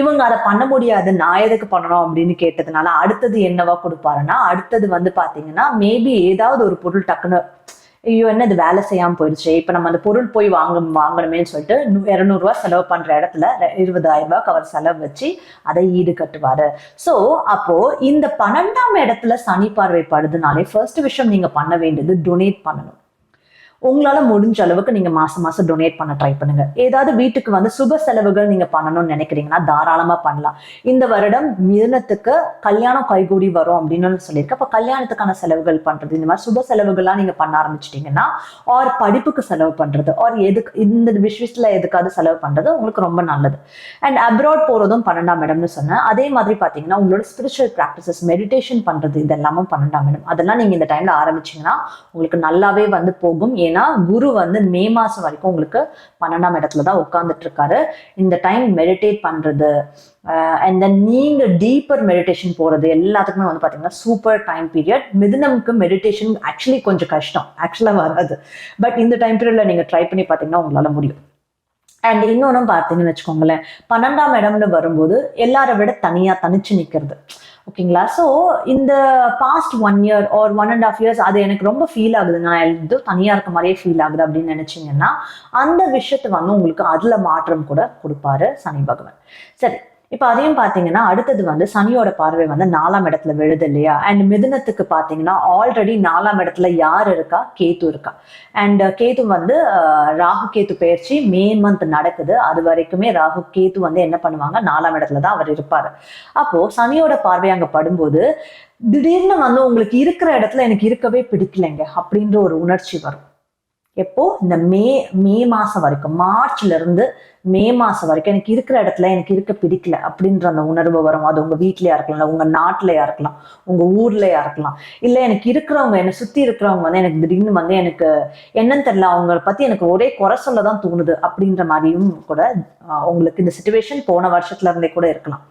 இவங்க அதை பண்ண முடியாது, நான் எதுக்கு பண்ணணும் அப்படின்னு கேட்டதுனால அடுத்தது என்னவா கொடுப்பாருன்னா, அடுத்தது வந்து பாத்தீங்கன்னா மேபி ஏதாவது ஒரு பொருள் டக்குன்னு ஐயோ என்ன இது வேலை செய்யாம போயிடுச்சு, இப்ப நம்ம அந்த பொருள் போய் வாங்கணுமேன்னு சொல்லிட்டு $200 செலவு பண்ற இடத்துல $20,000 அவர் செலவு வச்சு அதை ஈடு கட்டுவாரு. சோ அப்போ இந்த 12ஆம் இடத்துல சனி பார்வை படுதுனாலே ஃபர்ஸ்ட் விஷயம் நீங்க பண்ண வேண்டியது டொனேட் பண்ணணும். உங்களால முடிஞ்ச அளவுக்கு நீங்க மாசம் மாசம் டொனேட் பண்ண ட்ரை பண்ணுங்க. ஏதாவது வீட்டுக்கு வந்து சுப செலவுகள் நீங்க பண்ணணும்னு நினைக்கிறீங்கன்னா தாராளமா பண்ணலாம். இந்த வருடம் மிதுனத்துக்கு கல்யாணம் கைகூடி வரும் அப்படின்னு சொல்லியிருக்கேன். அப்ப கல்யாணத்துக்கான செலவுகள் பண்றது, இந்த மாதிரி சுப செலவுகள்லாம் நீங்க பண்ண ஆரம்பிச்சிட்டீங்கன்னா, ஆர் படிப்புக்கு செலவு பண்றது, ஆர் இந்த விஷயத்துல எதுக்காவது செலவு பண்றது உங்களுக்கு ரொம்ப நல்லது. அண்ட் அப்ராட் போறதும் 12ஆம் இடம்னு சொன்னேன். அதே மாதிரி பாத்தீங்கன்னா உங்களோட ஸ்பிரிச்சுவல் பிராக்டிசஸ், மெடிடேஷன் பண்றது, இதெல்லாமும் 12ஆம் இடம். அதெல்லாம் நீங்க இந்த டைம்ல ஆரம்பிச்சீங்கன்னா உங்களுக்கு நல்லாவே வந்து போகும். ஏன்னா குரு வந்து மே மாசம் வரைக்கும் உங்களுக்கு 12ஆம் இடத்துலதான் உட்கார்ந்துட்டு இருக்காரு. இந்த டைம் மெடிடேட் பண்றது அண்ட் தென் நீங்க டீப்பர் மெடிடேஷன் போறது எல்லாத்துக்குமே வந்து பாத்தீங்கன்னா சூப்பர் டைம் பீரியட். மிதுனமுக்கு மெடிடேஷன் ஆக்சுவலி கொஞ்சம் கஷ்டம், ஆக்சுவலா வராது. பட் இந்த டைம் பீரியட்ல நீங்க ட்ரை பண்ணி பாத்தீங்கன்னா உங்களால முடியும். அண்ட் இன்னொன்னு பார்த்தீங்கன்னு வச்சுக்கோங்களேன், 12ஆம் இடம்னு வரும்போது எல்லாரை விட தனிச்சு நிற்கிறது. ஓகேங்களா. ஸோ இந்த பாஸ்ட் 1 year or 1.5 years அது எனக்கு ரொம்ப ஃபீல் ஆகுது, நான் ஏதோ தனியா இருக்க மாதிரியே ஃபீல் ஆகுது அப்படின்னு நினைச்சீங்கன்னா அந்த விஷயத்த வந்து உங்களுக்கு அதுல மாற்றம் கூட கொடுப்பாரு சனி பகவான். சரி, இப்ப அதையும் பாத்தீங்கன்னா அடுத்தது வந்து சனியோட பார்வை வந்து 4ஆம் இடத்துல விழுது இல்லையா. அண்ட் மிதுனத்துக்கு பாத்தீங்கன்னா ஆல்ரெடி 4ஆம் இடத்துல யார் இருக்கா, கேது இருக்கா. அண்ட் கேது வந்து ராகு கேது பயிற்சி மே மந்த் நடக்குது. அது வரைக்குமே ராகு கேது வந்து என்ன பண்ணுவாங்க, 4ஆம் இடத்துலதான் அவர் இருப்பாரு. அப்போ சனியோட பார்வை அங்க படும்போது திடீர்னு வந்து உங்களுக்கு இருக்கிற இடத்துல எனக்கு இருக்கவே பிடிக்கலைங்க அப்படின்ற ஒரு உணர்ச்சி வரும். எப்போ இந்த மே மாசம் வரைக்கும், மார்ச்ல இருந்து மே மாசம் வரைக்கும் எனக்கு இருக்கிற இடத்துல எனக்கு இருக்க பிடிக்கல அப்படின்ற அந்த உணர்வு வரும். அது உங்க வீட்லயா இருக்கலாம், உங்க நாட்டுலயா இருக்கலாம், உங்க ஊர்லயா இருக்கலாம். இல்ல எனக்கு இருக்கிறவங்க, என்னை சுத்தி இருக்கிறவங்க வந்து எனக்கு திடீர்னு வந்து எனக்கு என்னன்னு தெரியல, அவங்கள பத்தி எனக்கு ஒரே குறை சொல்லதான் தோணுது அப்படின்ற மாதிரியும் கூட உங்களுக்கு இந்த சிச்சுவேஷன் போன வருஷத்துல இருந்தே கூட இருக்கலாம்.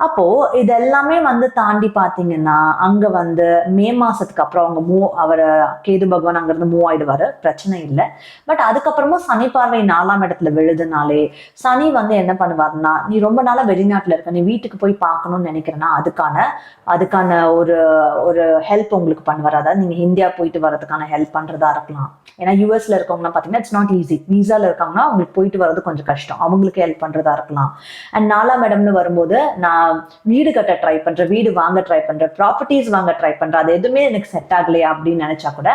அப்போ இதெல்லாமே வந்து தாண்டி பாத்தீங்கன்னா அங்க வந்து மே மாசத்துக்கு அப்புறம் அவங்க அவரை கேது பகவான் அங்கிருந்து மூவ் ஆயிடுவாரு, பிரச்சனை இல்லை. பட் அதுக்கப்புறமும் சனி பார்வை 4ஆம் இடத்துல விழுதுனாலே சனி வந்து என்ன பண்ணுவாருன்னா, நீ ரொம்ப நாளா வெளிநாட்டுல இருக்க, நீ வீட்டுக்கு போய் பார்க்கணும்னு நினைக்கிறேன்னா அதுக்கான ஒரு ஒரு ஹெல்ப் உங்களுக்கு பண்ணுவார். அதாவது நீங்க இந்தியா போயிட்டு வர்றதுக்கான ஹெல்ப் பண்றதா இருக்கலாம். ஏன்னா யூஎஸ்ல இருக்கவங்கன்னா பாத்தீங்கன்னா இட்ஸ் நாட் ஈஸி. விசால இருக்காங்கன்னா அவங்களுக்கு போயிட்டு வர்றது கொஞ்சம் கஷ்டம், அவங்களுக்கு ஹெல்ப் பண்றதா இருக்கலாம். அண்ட் 4ஆம் இடம்னு வரும்போது நான் வீடு கட்ட ட்ரை பண்றேன், வீடு வாங்க ட்ரை பண்றேன், ப்ராப்பர்ட்டிஸ் வாங்க ட்ரை பண்றேன், அது எதுவுமே எனக்கு செட் ஆகலையா அப்படின்னு நினைச்சா கூட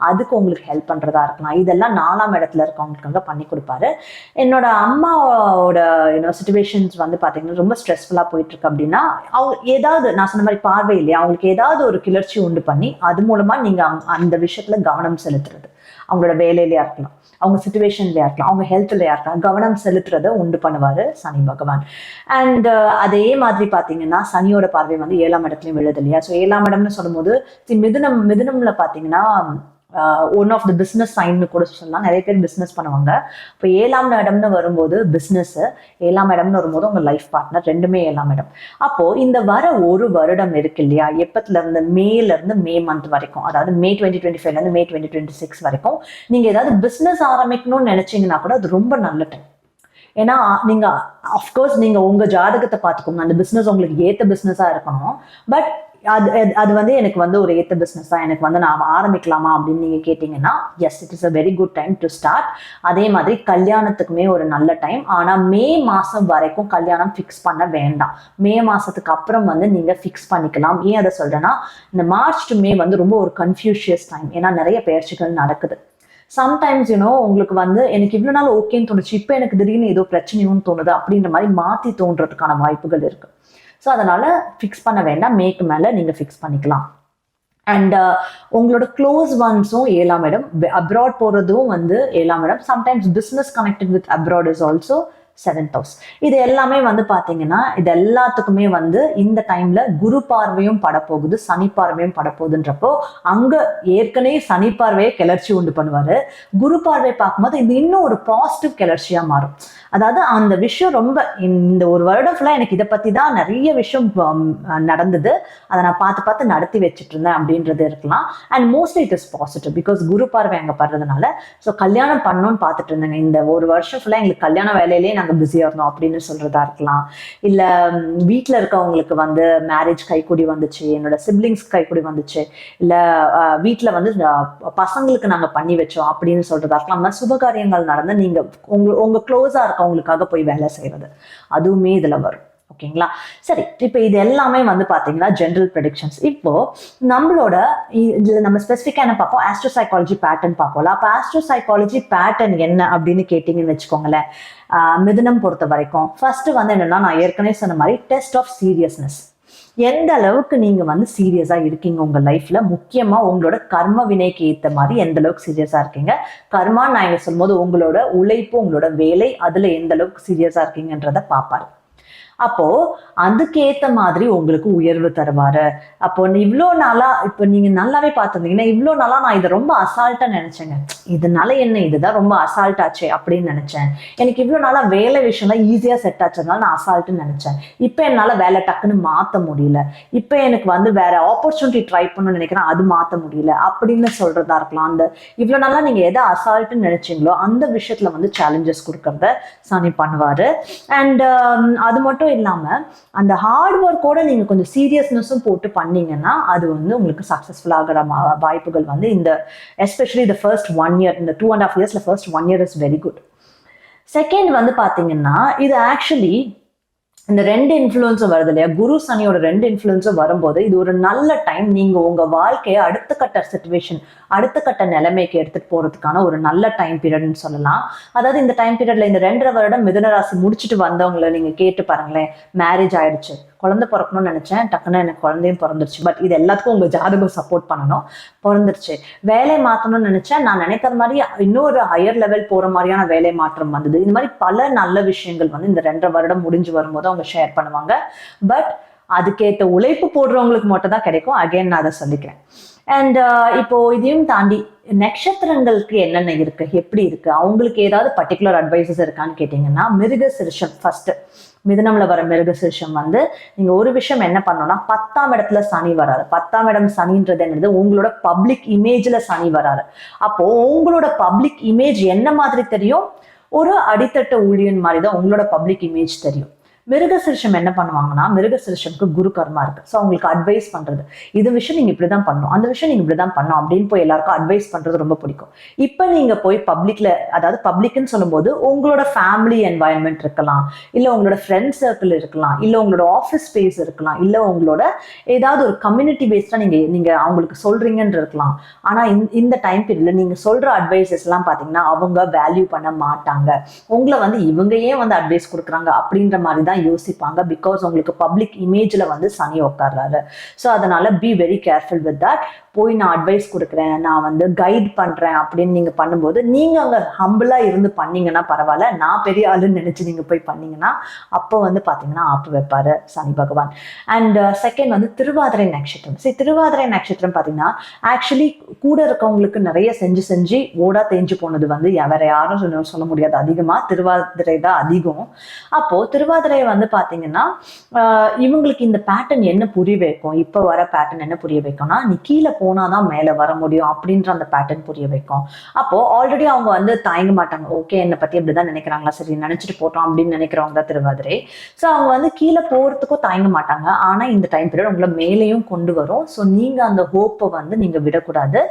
அதுக்கு உங்களுக்கு ஹெல்ப் பண்றதா இருக்கலாம். இதெல்லாம் 4ஆம் இடத்துல இருக்கவங்களுக்காக பண்ணி கொடுப்பாரு. என்னோட அம்மாவோட சிச்சுவேஷன்ஸ் வந்து பாத்தீங்கன்னா ரொம்ப ஸ்ட்ரெஸ்ஃபுல்லா போயிட்டு இருக்கு அப்படின்னா, அவங்க ஏதாவது நான் சொன்ன மாதிரி பார்வை இல்லையா, அவங்களுக்கு ஏதாவது ஒரு கிளர்ச்சி உண்டு பண்ணி அது மூலமா நீங்க அந்த விஷயத்துல கவனம் செலுத்துறது, அவங்களோட வேலையிலயா இருக்கலாம், அவங்க சிச்சுவேஷன்லயா இருக்கலாம், அவங்க ஹெல்த்லயா இருக்கலாம், கவனம் செலுத்துறத உண்டு பண்ணுவாரு சனி பகவான். அண்ட் அதே மாதிரி பாத்தீங்கன்னா சனியோட பார்வை வந்து 7ஆம் இடத்துலயும் விழுது இல்லையா. ஸோ 7ஆம் இடம்னு சொல்லும் போது மிதுனம்ல பாத்தீங்கன்னா ஒன் ஆஃப் த பிஸ்னஸ் சைன்னு கூட சொல்லலாம். நிறைய பேர் பிஸ்னஸ் பண்ணுவாங்க. இப்போ 7ஆம் இடம்னு வரும்போது பிஸ்னஸ், 7ஆம் இடம்னு வரும்போது உங்க லைஃப் பார்ட்னர், ரெண்டுமே 7ஆம் இடம். அப்போ இந்த ஒரு வருடம் இருக்கு இல்லையா, எப்பத்துல இருந்து மேல இருந்து மே மந்த் வரைக்கும், அதாவது மே 2025ல இருந்து மே 2026 வரைக்கும் நீங்க ஏதாவது பிஸ்னஸ் ஆரம்பிக்கணும்னு நினைச்சீங்கன்னா கூட அது ரொம்ப நல்ல டைம். ஏன்னா நீங்க அஃப்கோர்ஸ் நீங்க உங்க ஜாதகத்தை பார்த்துக்கோங்க, அந்த பிஸ்னஸ் உங்களுக்கு ஏத்த பிஸ்னஸா இருக்கணும். பட் அது வந்து எனக்கு வந்து ஒரு ஏத்த பிஸ்னஸ் தான், எனக்கு வந்து நான் ஆரம்பிக்கலாமா அப்படின்னு நீங்க கேட்டீங்கன்னா yes, it is a very good time to start. அதே மாதிரி கல்யாணத்துக்குமே ஒரு நல்ல டைம். ஆனா மே மாசம் வரைக்கும் கல்யாணம் ஃபிக்ஸ் பண்ண வேண்டாம். மே மாசத்துக்கு அப்புறம் வந்து நீங்க ஃபிக்ஸ் பண்ணிக்கலாம். ஏன் அதை சொல்றேன்னா, இந்த மார்ச் டு மே வந்து ரொம்ப ஒரு கன்ஃபியூஷியஸ் டைம். ஏன்னா நிறைய பயிற்சிகள் நடக்குது. சம்டைம்ஸ் உங்களுக்கு வந்து எனக்கு இவ்வளவு நாள் ஓகேன்னு தோணுச்சு, இப்போ எனக்கு திடீர்னு ஏதோ பிரச்சனையும் தோணுது அப்படின்ற மாதிரி மாத்தி தோன்றதுக்கான வாய்ப்புகள் இருக்கு. ஸோ அதனால ஃபிக்ஸ் பண்ண வேண்டாம், மேக்கு மேல நீங்க ஃபிக்ஸ் பண்ணிக்கலாம். அண்ட் உங்களோட க்ளோஸ் ஒன்ஸும் 7ஆம் இடம், அப்ராட் போறதும் வந்து 7ஆம் இடம். Sometimes business connected with abroad is also 7th house. இது எல்லாமே வந்து பாத்தீங்கன்னா இது எல்லாத்துக்குமே வந்து இந்த டைம்ல குரு பார்வையும் படப்போகுது, சனி பார்வையும் படப்போகுதுன்றப்போ அங்க ஏற்கனவே சனி பார்வையை கிளர்ச்சி உண்டு பண்ணுவாரு. குரு பார்வை பார்க்கும்போது இது இன்னும் ஒரு பாசிட்டிவ் கிளர்ச்சியா மாறும். அதாவது அந்த விஷயம் ரொம்ப இந்த ஒரு வருடம் ஃபுல்லா எனக்கு இதை பத்தி தான் நிறைய விஷயம் நடந்தது, அதை நான் பார்த்து நடத்தி வச்சுட்டு இருந்தேன் அப்படின்றது இருக்கலாம். And mostly it is positive because குரு பார்வை அங்க படுறதுனால. ஸோ கல்யாணம் பண்ணணும்னு பார்த்துட்டு இருந்தேங்க, இந்த ஒரு வருஷம் ஃபுல்லா எங்களுக்கு கல்யாண வேலையிலேயே நாங்கள் பிஸியா இருந்தோம் அப்படின்னு சொல்றதா இருக்கலாம். இல்ல வீட்டில் இருக்கவங்களுக்கு வந்து மேரேஜ் கைக்கூடி வந்துச்சு, என்னோட சிப்ளிங்ஸ் கைக்கூடி வந்துச்சு, இல்ல வீட்டில் வந்து பசங்களுக்கு நாங்க பண்ணி வச்சோம் அப்படின்னு சொல்றதா இருக்கலாம். சுபகாரியங்கள் நடந்து நீங்க உங்க க்ளோஸா இருக்கவங்களுக்காக போய் வேலை செய்யறது, அதுவுமே இதுல வரும். ஓகேங்களா? சரி, இப்போ இது எல்லாமே வந்து பாத்தீங்கன்னா ஜென்ரல் ப்ரெடிக்ஷன்ஸ். இப்போ நம்மளோட இதுல நம்ம ஸ்பெசிஃபிக்கா என்ன பார்ப்போம், ஆஸ்ட்ரோசைக்காலஜி பேட்டர்ன் பார்ப்போம்ல. அப்போ ஆஸ்ட்ரோசைக்காலஜி பேட்டர்ன் என்ன அப்படின்னு கேட்டீங்கன்னு வச்சுக்கோங்களேன், மிதுனம் பொறுத்த வரைக்கும் ஃபர்ஸ்ட் வந்து என்னன்னா, நான் ஏற்கனவே சொன்ன மாதிரி டெஸ்ட் ஆஃப் சீரியஸ்னஸ். எந்த அளவுக்கு நீங்க வந்து சீரியஸா இருக்கீங்க உங்க லைஃப்ல, முக்கியமா உங்களோட கர்ம வினைக்கு ஏத்த மாதிரி எந்த அளவுக்கு சீரியஸா இருக்கீங்க. கர்மா நான் இங்க சொல்லும் போது உங்களோட உழைப்பு, உங்களோட வேலை, அதுல எந்த அளவுக்கு சீரியஸா இருக்கீங்கன்றத பாப்பாரு. அப்போ அதுக்கேத்த மாதிரி உங்களுக்கு உயர்வு தருவாரு. அப்போ இவ்வளோ நாளா, இப்போ நீங்க நல்லாவே பார்த்துருந்தீங்கன்னா இவ்வளோ நாளா நான் இதை ரொம்ப அசால்ட்டா நினைச்சேங்க, இதனால என்ன இதுதான் ரொம்ப அசால்ட் ஆச்சு அப்படின்னு நினைச்சேன். எனக்கு இவ்வளோ நாளா வேலை விஷயம்லாம் ஈஸியா செட் ஆச்சதுனால நான் அசால்ட்டுன்னு நினைச்சேன். இப்போ என்னால வேலை டக்குன்னு மாற்ற முடியல, இப்போ எனக்கு வந்து வேற ஆப்பர்ச்சுனிட்டி ட்ரை பண்ணணும்னு நினைக்கிறேன், அது மாற்ற முடியல அப்படின்னு சொல்றதா இருக்கலாம். அந்த இவ்வளோ நாளா நீங்க எதை அசால்ட்டுன்னு நினைச்சீங்களோ அந்த விஷயத்துல வந்து சேலஞ்சஸ் கொடுக்கறத சனி பண்ணுவாரு. அண்ட் அது மட்டும் இல்லாம அந்த ஹார்ட் ஒர்க்கோட நீங்க கொஞ்சம் சீரியஸ்னஸும் போட்டு பண்ணீங்கன்னா அது வந்து உங்களுக்கு சக்சஸ்ஃபுல் ஆகிற வாய்ப்புகள் வந்து இந்த எஸ்பெஷலி இந்த ஃபர்ஸ்ட் 1 year, இந்த 2.5 yearsல first 1 year is very good. Second வந்து பாத்தீங்கன்னா இது ஆக்சுவலி இந்த ரெண்டு இன்ஃப்ளூயன்ஸும் வருது இல்லையா, குரு சனியோட ரெண்டு இன்ஃப்ளூயன்ஸும் வரும்போது இது ஒரு நல்ல டைம். நீங்க உங்க வாழ்க்கையை அடுத்த கட்ட சிச்சுவேஷன், அடுத்த கட்ட நிலைமைக்கு எடுத்துட்டு போறதுக்கான ஒரு நல்ல டைம் பீரியட்னு சொல்லலாம். அதாவது இந்த டைம் பீரியட்ல இந்த 2.5 வருடம் மிதுன ராசி முடிச்சுட்டு வந்தவங்களை நீங்க கேட்டு பாருங்களேன். மேரேஜ் ஆயிடுச்சு, குழந்தை பிறக்கணும்னு நினைச்சேன், டக்குன்னு எனக்கு குழந்தையும் பிறந்துருச்சு. பட் இது எல்லாத்துக்கும் உங்க ஜாதகம் சப்போர்ட் பண்ணணும், பிறந்துருச்சு. வேலை மாற்றணும்னு நினைச்சேன், நான் நினைக்கிற மாதிரி இன்னொரு ஹையர் லெவல் போற மாதிரியான வேலை மாற்றம் வந்தது. இந்த மாதிரி பல நல்ல விஷயங்கள் வந்து இந்த 2.5 வருடம் முடிஞ்சு வரும்போது அவங்க ஷேர் பண்ணுவாங்க. பட் அதுக்கேற்ற உழைப்பு போடுறவங்களுக்கு மட்டும் தான் கிடைக்கும். அகைன் நான் அதை சொல்லிக்கிறேன். அண்ட் இப்போ இதையும் தாண்டி நட்சத்திரங்களுக்கு என்னென்ன இருக்கு, எப்படி இருக்கு, அவங்களுக்கு ஏதாவது பர்டிகுலர் அட்வைசஸ் இருக்கான்னு கேட்டீங்கன்னா, மிருகசீரிஷம் ஃபர்ஸ்ட். மிதுனம்ல வர மிருகசீரிஷம் வந்து நீங்க ஒரு விஷயம் என்ன பண்ணணும்னா, 10ஆம் இடத்துல சனி வராரு. 10ஆம் இடம் சனின்றது என்னது, உங்களோட பப்ளிக் இமேஜ்ல சனி வராரு. அப்போ உங்களோட பப்ளிக் இமேஜ் என்ன மாதிரி தெரியும், ஒரு அடித்தட்ட ஊழியன் மாதிரி தான் உங்களோட பப்ளிக் இமேஜ் தெரியும். மிருகசீரிஷம் என்ன பண்ணுவாங்கன்னா, மிருகசீரிஷம்க்கு குரு கர்மா இருக்கு. ஸோ அவங்களுக்கு அட்வைஸ் பண்றது, இது விஷயம் நீங்க இப்படிதான் பண்ணணும், அந்த விஷயம் நீங்க இப்படிதான் பண்ணணும் அப்படின்னு போய் எல்லாருக்கும் அட்வைஸ் பண்றது ரொம்ப பிடிக்கும். இப்ப நீங்க போய் பப்ளிக்ல, அதாவது பப்ளிக்னு சொல்லும்போது உங்களோட ஃபேமிலி என்வாயன்மெண்ட் இருக்கலாம், இல்ல உங்களோட ஃப்ரெண்ட் சர்க்கிள் இருக்கலாம், இல்ல உங்களோட ஆஃபீஸ் ஸ்பேஸ் இருக்கலாம், இல்ல உங்களோட ஏதாவது ஒரு கம்யூனிட்டி பேஸ்டா நீங்க அவங்களுக்கு சொல்றீங்கன்னு இருக்கலாம். ஆனா இந்த டைம் பீரியட்ல நீங்க சொல்ற அட்வைசஸ் எல்லாம் பாத்தீங்கன்னா அவங்க வேல்யூ பண்ண மாட்டாங்க. உங்களை வந்து இவங்க ஏன் வந்து அட்வைஸ் கொடுக்குறாங்க அப்படின்ற மாதிரி தான் யோசிப்பாங்க. பிகாஸ் உங்களுக்கு பப்ளிக் இமேஜ்ல வந்து சனி உட்கார்றாரு. ஸோ அதனால be very careful with that. போய் நான் அட்வைஸ் கொடுக்குறேன், நான் வந்து கைட் பண்றேன் அப்படின்னு நீங்க பண்ணும்போது, நீங்க அங்க ஹம்பிளா இருந்து பண்ணீங்கன்னா பரவாயில்ல, நான் பெரிய ஆளுன்னு நினைச்சு நீங்க போய் பண்ணீங்கன்னா அப்போ வந்து பாத்தீங்கன்னா ஆப்பு வைப்பாரு சனி பகவான். அண்ட் செகண்ட் வந்து திருவாதிரை நட்சத்திரம். சரி, திருவாதிரை நட்சத்திரம் பாத்தீங்கன்னா ஆக்சுவலி கூட இருக்கவங்களுக்கு நிறைய செஞ்சு ஓடா தேஞ்சு போனது வந்து வேற யாரும் சொல்ல முடியாது, அதிகமா திருவாதிரை தான் அதிகம். அப்போ திருவாதிரை வந்து பாத்தீங்கன்னா இவங்களுக்கு இந்த பேட்டர்ன் என்ன புரிய வைக்கும், இப்ப வர பேட்டர்ன் என்ன புரிய வைக்கும்னா, நீ கீழே போனாதான் மேல வர முடியும் அப்படின்ற அந்த பேட்டர்ன் புரிய வைக்கும். அப்போ ஆல்ரெடி அவங்க வந்து தயங்க மாட்டாங்க, ஓகே என்னை பத்தி அப்படிதான் நினைக்கிறாங்களா, சரி நினைச்சிட்டு போட்டோம் அப்படின்னு நினைக்கிறவங்க தான் திருவாதிரை. ஸோ அவங்க வந்து கீழே போறதுக்கும் தயங்க மாட்டாங்க. ஆனா இந்த டைம் பீரியட் உங்களை மேலேயும் கொண்டு வரும். ஸோ நீங்க அந்த ஹோப்பை வந்து நீங்க விடக்கூடாது.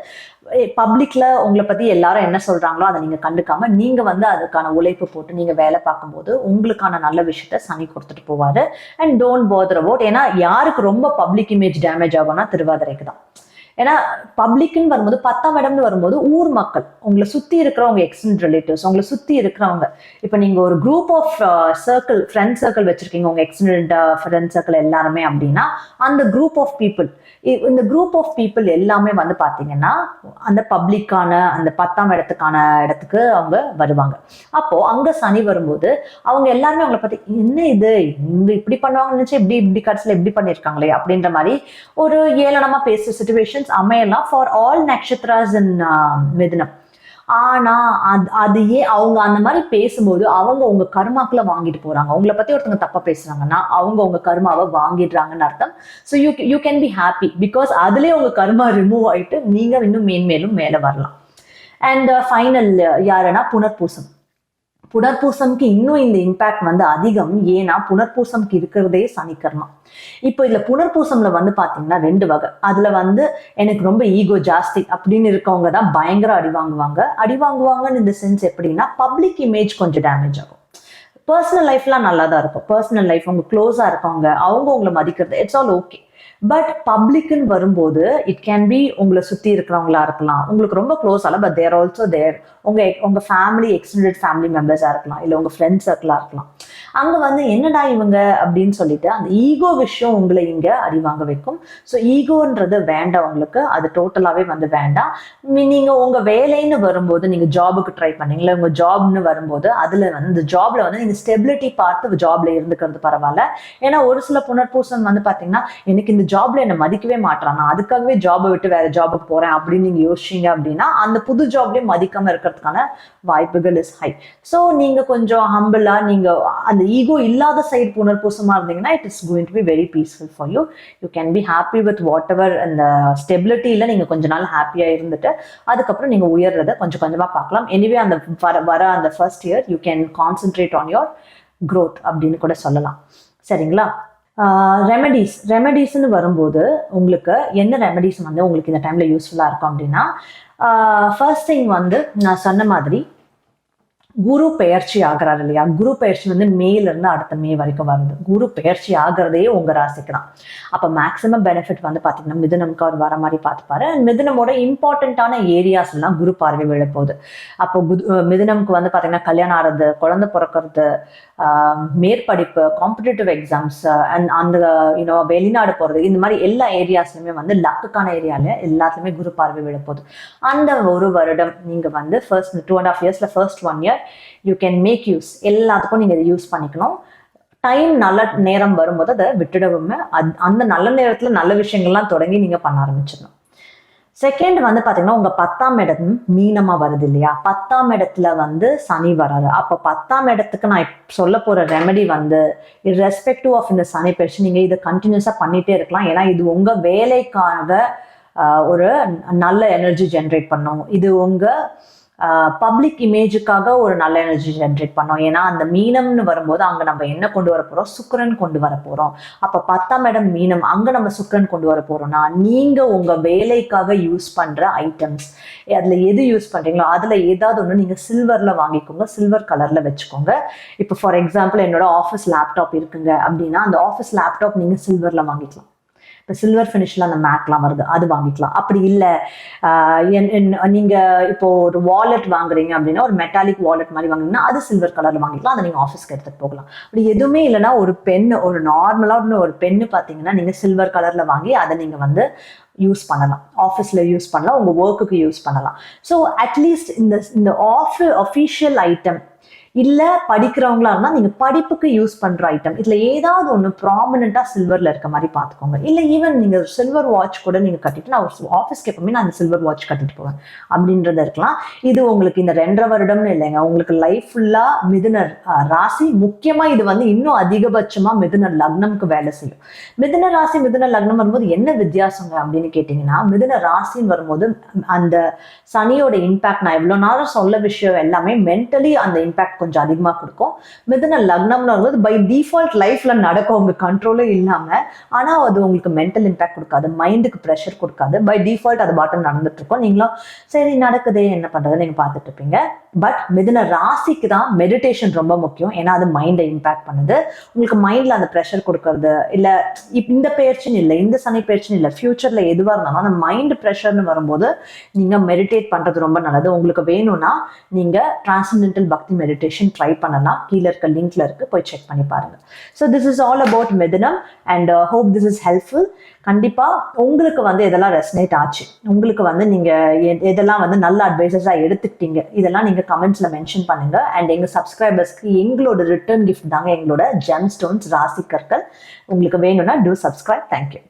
பப்ளிக்ல உங்களை பத்தி எல்லாரும் என்ன சொல்றாங்களோ அதை நீங்க கண்டுக்காம நீங்க வந்து அதுக்கான உழைப்பு போட்டு நீங்க வேலை பார்க்கும்போது உங்களுக்கான நல்ல விஷயத்த சனி கொடுத்துட்டு போவாரு. And don't father about. ஏன்னா யாருக்கு ரொம்ப பப்ளிக் இமேஜ் டேமேஜ் ஆகும்னா திருவாதிரைக்கு தான். ஏன்னா பப்ளிக்னு வரும்போது 10ஆம் இடம்னு வரும்போது ஊர் மக்கள், உங்களை சுத்தி இருக்கிறவங்க, எக்ஸ்டெண்டட் ரிலேட்டிவ்ஸ், உங்களை சுத்தி இருக்கிறவங்க. இப்ப நீங்க ஒரு group of circle, friend circle வச்சிருக்கீங்க, உங்க எக்ஸ்டெண்டட் ஃப்ரெண்ட் சர்க்கிள் எல்லாருமே அப்படின்னா அந்த குரூப் ஆஃப் பீப்புள், இந்த குரூப் ஆஃப் பீப்புள் எல்லாமே வந்து பாத்தீங்கன்னா அந்த பப்ளிக்கான அந்த 10ஆம் இடத்துக்கு அவங்க வருவாங்க. அப்போ அங்க சனி வரும்போது அவங்க எல்லாருமே அவங்களை பத்தி என்ன இது இவங்க இப்படி பண்ணுவாங்கன்னு நினைச்சு இப்படி கடைசியில எப்படி பண்ணிருக்காங்களே அப்படின்ற மாதிரி ஒரு ஏளனமா பேசுற சிச்சுவேஷன்ஸ் அமையலாம் ஃபார் ஆல் நக்ஷத்ராஸ் இன் மிதுனம். ஆனா அது ஏன் அவங்க அந்த மாதிரி பேசும்போது அவங்க உங்க கர்மாக்குள்ள வாங்கிட்டு போறாங்க. உங்களை பத்தி ஒருத்தவங்க தப்பா பேசுறாங்கன்னா அவங்க உங்க கர்மாவை வாங்கிடுறாங்கன்னு அர்த்தம். So you can be happy because அதுலயே உங்க கர்மா ரிமூவ் ஆயிட்டு நீங்க இன்னும் மேன்மேலும் மேல வரலாம். அண்ட் ஃபைனல் யாருன்னா புனர்பூசம். புனர்பூசம்க்கு இன்னும் இந்த இம்பாக்ட் வந்து அதிகம். ஏன்னா புனர்பூசம்க்கு இருக்கிறதே சனிக்கர்மா. இப்போ இதுல புனர்பூசம்ல வந்து பாத்தீங்கன்னா 2 வகை. அதுல வந்து எனக்கு ரொம்ப ஈகோ ஜாஸ்தி அப்படின்னு இருக்கவங்க தான் பயங்கர அடி வாங்குவாங்கன்னு இந்த சென்ஸ் எப்படின்னா, பப்ளிக் இமேஜ் கொஞ்சம் டேமேஜ் ஆகும். பர்சனல் லைஃப்லாம் நல்லா தான் இருக்கும். பர்சனல் லைஃப் உங்க க்ளோஸா இருக்கவங்க அவங்க உங்களை மதிக்கிறது இட்ஸ் ஆல் ஓகே. பட் பப்ளிக்னு வரும்போது இட் கேன் பி உங்களை சுத்தி இருக்கிறவங்களா இருக்கலாம், உங்களுக்கு ரொம்ப க்ளோஸ் ஆல, பட் தேர் ஆல்சோ தேர் உங்க ஃபேமிலி, எக்ஸ்டெண்டட் ஃபேமிலி மெம்பர்ஸா இருக்கலாம், இல்லை உங்க ஃப்ரெண்ட் சர்க்கிளா இருக்கலாம். அங்க வந்து என்னடா இவங்க அப்படின்னு சொல்லிட்டு அந்த ஈகோ விஷயம் உங்களை இங்க அடி வாங்க வைக்கும். ஸோ ஈகோன்றது வேண்டாம் உங்களுக்கு, அது டோட்டலாவே வந்து வேண்டாம். நீங்க உங்க வேலைன்னு வரும்போது, நீங்க ஜாபுக்கு ட்ரை பண்ணீங்களா, உங்க ஜாப்னு வரும்போது அதுல வந்து இந்த ஜாப்ல வந்து நீங்க ஸ்டெபிலிட்டி பார்த்து ஜாப்ல இருந்துக்கிறது பரவாயில்ல. ஏன்னா ஒரு சில புனர்பூசம் வந்து பாத்தீங்கன்னா, எனக்கு இந்த ஜாப்ல என்ன மதிக்கவே மாட்டான், நான் அதுக்காகவே ஜாபை விட்டு வேற ஜாபுக்கு போறேன் அப்படின்னு நீங்க யோசிச்சீங்க அப்படின்னா அந்த புது ஜாப்லயே மதிக்காம இருக்கிறதுக்கான வாய்ப்புகள் இஸ் ஹை. ஸோ நீங்க கொஞ்சம் ஹம்பிளா, நீங்க அந்த ஈகோ இல்லாத சைடு புனர்பூசமா இருந்தீங்கன்னா it is going to be very peaceful for you. You can be happy with whatever. அந்த ஸ்டெபிலிட்டியில நீங்க கொஞ்ச நாள் ஹாப்பியா இருந்துட்டு அதுக்கப்புறம் நீங்க உயர்றத கொஞ்சம் கொஞ்சமா பார்க்கலாம். எனிவே அந்த வர அந்த first year you can concentrate on your growth அப்படின்னு கூட சொல்லலாம். சரிங்களா? ரெமெடிஸ்ன்னு வரும்போது உங்களுக்கு என்ன ரெமெடிஸ் வந்து உங்களுக்கு இந்த டைம்ல யூஸ்ஃபுல்லா இருக்கும் அப்படின்னா, ஃபர்ஸ்ட் திங் வந்து நான் சொன்ன மாதிரி குரு பெயர்ச்சி ஆகிறாரு இல்லையா, குரு பெயர்ச்சி வந்து மேல இருந்து அடுத்த மே வரைக்கும் வருது. குரு பெயர்ச்சி ஆகிறதே உங்க ராசிக்கு தான். அப்ப மேக்சிமம் பெனிஃபிட் வந்து பாத்தீங்கன்னா மிதுனம்க்கு அவர் வர மாதிரி பார்த்துப்பாரு. மிதுனமோட இம்பார்ட்டன்டான ஏரியாஸ் எல்லாம் குரு பார்வை விழ போகுது. அப்போ மிதுனம்க்கு வந்து பாத்தீங்கன்னா கல்யாணம் ஆறது, குழந்தை பிறக்கிறது, மேற்படிப்பு, காம்படிட்டிவ் எக்ஸாம்ஸ் அண்ட் அந்த வெளிநாடு போறது, இந்த மாதிரி எல்லா ஏரியாஸ்லயுமே வந்து லக்குக்கான ஏரியால எல்லாத்துலயுமே குரு பார்வை விழ போகுது. அந்த ஒரு வருடம் நீங்க வந்து ஃபர்ஸ்ட் 2.5 yearsல first 1 year you can make use, எல்லாத்துக்கும் நீங்க இதை யூஸ் பண்ணிக்கணும். டைம் நல்ல நேரம் வரும்போது அதை விட்டுடவுமே அந்த நல்ல நேரத்துல நல்ல விஷயங்கள்லாம் தொடங்கி நீங்க பண்ண ஆரம்பிச்சிடணும். செகண்ட் வந்து பாத்தீங்கன்னா உங்க 10ஆம் இடம் மீனமா வருது இல்லையா, 10ஆம் இடத்துல வந்து சனி வராது. அப்ப 10ஆம் இடத்துக்கு நான் சொல்ல போற ரெமெடி வந்து இர்ரெஸ்பெக்டிவ் ஆஃப் இந்த சனி பெயர்ச்சி நீங்க இதை கண்டினியூஸா பண்ணிட்டே இருக்கலாம். ஏன்னா இது உங்க வேலைக்காக ஒரு நல்ல எனர்ஜி ஜென்ரேட் பண்ணும். இது உங்க பப்ளிக் இமேஜுக்காக ஒரு நல்ல எனர்ஜி ஜென்ரேட் பண்ணோம். ஏன்னா அந்த மீனம்னு வரும்போது அங்க நம்ம என்ன கொண்டு வர போறோம், சுக்கிரன் கொண்டு வர போறோம். அப்ப 10ஆம் இடம் மீனம், அங்க நம்ம சுக்கிரன் கொண்டு வர போறோம்னா நீங்க உங்க வேலைக்காக யூஸ் பண்ற ஐட்டம்ஸ் அதுல எது யூஸ் பண்றீங்களோ அதுல ஏதாவது ஒண்ணு நீங்க சில்வர்ல வாங்கிக்கோங்க, சில்வர் கலர்ல வச்சுக்கோங்க. இப்போ ஃபார் எக்ஸாம்பிள் என்னோட ஆஃபீஸ் லேப்டாப் இருக்குங்க அப்படின்னா அந்த ஆஃபீஸ் லேப்டாப் நீங்க சில்வர்ல வாங்கிக்கலாம். இப்போ சில்வர் ஃபினிஷ்ல அந்த மேட்லாம் வருது, அது வாங்கிக்கலாம். அப்படி இல்லை நீங்க இப்போ ஒரு வாலெட் வாங்குறீங்க அப்படின்னா ஒரு மெட்டாலிக் வாலெட் மாதிரி வாங்குறீங்கன்னா அது சில்வர் கலர்ல வாங்கிக்கலாம், அதை நீங்க ஆஃபீஸ்க்கு எடுத்துட்டு போகலாம். அப்படி எதுவுமே இல்லைன்னா ஒரு பென்னு, ஒரு நார்மலான ஒரு பென்னு பார்த்தீங்கன்னா நீங்க சில்வர் கலர்ல வாங்கி அதை நீங்க வந்து யூஸ் பண்ணலாம், ஆஃபீஸில் யூஸ் பண்ணலாம், உங்கள் ஒர்க்குக்கு யூஸ் பண்ணலாம். ஸோ அட்லீஸ்ட் இந்த அஃபீஷியல் ஐட்டம் இல்லை படிக்கிறவங்களா இருந்தால் நீங்கள் படிப்புக்கு யூஸ் பண்ணுற ஐட்டம் இதில் ஏதாவது ஒன்று ப்ராமினெண்ட்டாக சில்வரில் இருக்க மாதிரி பார்த்துக்கோங்க. இல்லை ஈவன் நீங்கள் சில்வர் வாட்ச் கூட நீங்கள் கட்டிட்டு நான் ஒரு ஆஃபீஸ்க்கு எப்பவுமே நான் அந்த சில்வர் வாட்ச் கட்டிட்டு போவேன் அப்படின்றத இருக்கலாம். இது உங்களுக்கு இந்த 2.5 வருடம்னு இல்லைங்க, உங்களுக்கு லைஃப் ஃபுல்லாக மிதுன ராசி, முக்கியமாக இது வந்து இன்னும் அதிகபட்சமாக மிதுன லக்னம்க்கு வேலை செய்யும். மிதுன ராசி மிதுன லக்னம் வரும்போது என்ன வித்தியாசங்க அப்படின்னு கேட்டிங்கன்னா, மிதுன ராசின்னு வரும்போது அந்த சனியோட இம்பாக்ட் நான் எவ்வளோ நேரம் சொல்ல விஷயம் எல்லாமே மென்டலி அந்த இம்பாக்ட் கொஞ்சம் அதிகமாக கொடுக்கும். மிதுன லக்னம்னு வரும்போது பை டிஃபால்ட் லைஃப்ல நடக்கும், உங்க கண்ட்ரோலே இல்லாம, ஆனா அது உங்களுக்கு மென்டல் இம்பாக்ட் கொடுக்காது, மைண்டுக்கு ப்ரெஷர் கொடுக்காது. பை டிஃபால்ட் அது பாட்டம் நடந்துட்டு இருக்கும், நீங்களும் சரி நடக்குதே என்ன பண்றது நீங்க பார்த்துட்டு இருப்பீங்க. பட் மிதுன ராசிக்கு தான் மெடிடேஷன் ரொம்ப முக்கியம். ஏன்னா அது மைண்டை இம்பாக்ட் பண்ணுது. உங்களுக்கு மைண்ட்ல அந்த ப்ரெஷர் கொடுக்கறது இல்ல, இந்த பயிற்சின்னு இல்லை, இந்த சனி பயிற்சின்னு இல்லை, ஃபியூச்சர்ல எதுவாக இருந்தாலும் அந்த மைண்ட் ப்ரெஷர்னு வரும்போது நீங்க மெடிடேட் பண்றது ரொம்ப நல்லது. உங்களுக்கு வேணும்னா நீங்க டிரான்சென்டென்டல் பக்தி மெடிடேஷன் ட்ரை பண்ணலாம், கீழே இருக்க லிங்க்ல இருக்கு, போய் செக் பண்ணி பாருங்க. So this is all about Mithunam and hope this is helpful. கண்டிப்பா உங்களுக்கு வந்து இதெல்லாம் ரெசனேட் ஆச்சு, உங்களுக்கு வந்து நீங்க எதெல்லாம் வந்து நல்ல அட்வைசஸா எடுத்துக்கிட்டீங்க, இதெல்லாம் நீங்க கமெண்ட்ஸ்ல மென்ஷன் பண்ணுங்க. அண்ட் எங்க சப்ஸ்கிரைபர்ஸ்க்கு எங்களோட ரிட்டர்ன் கிஃப்ட் தாங்க எங்களோட ஜெம் ஸ்டோன்ஸ் ராசி கற்கள். உங்களுக்கு வேணும்னா டூ சப்ஸ்கிரைப். தேங்க்யூ.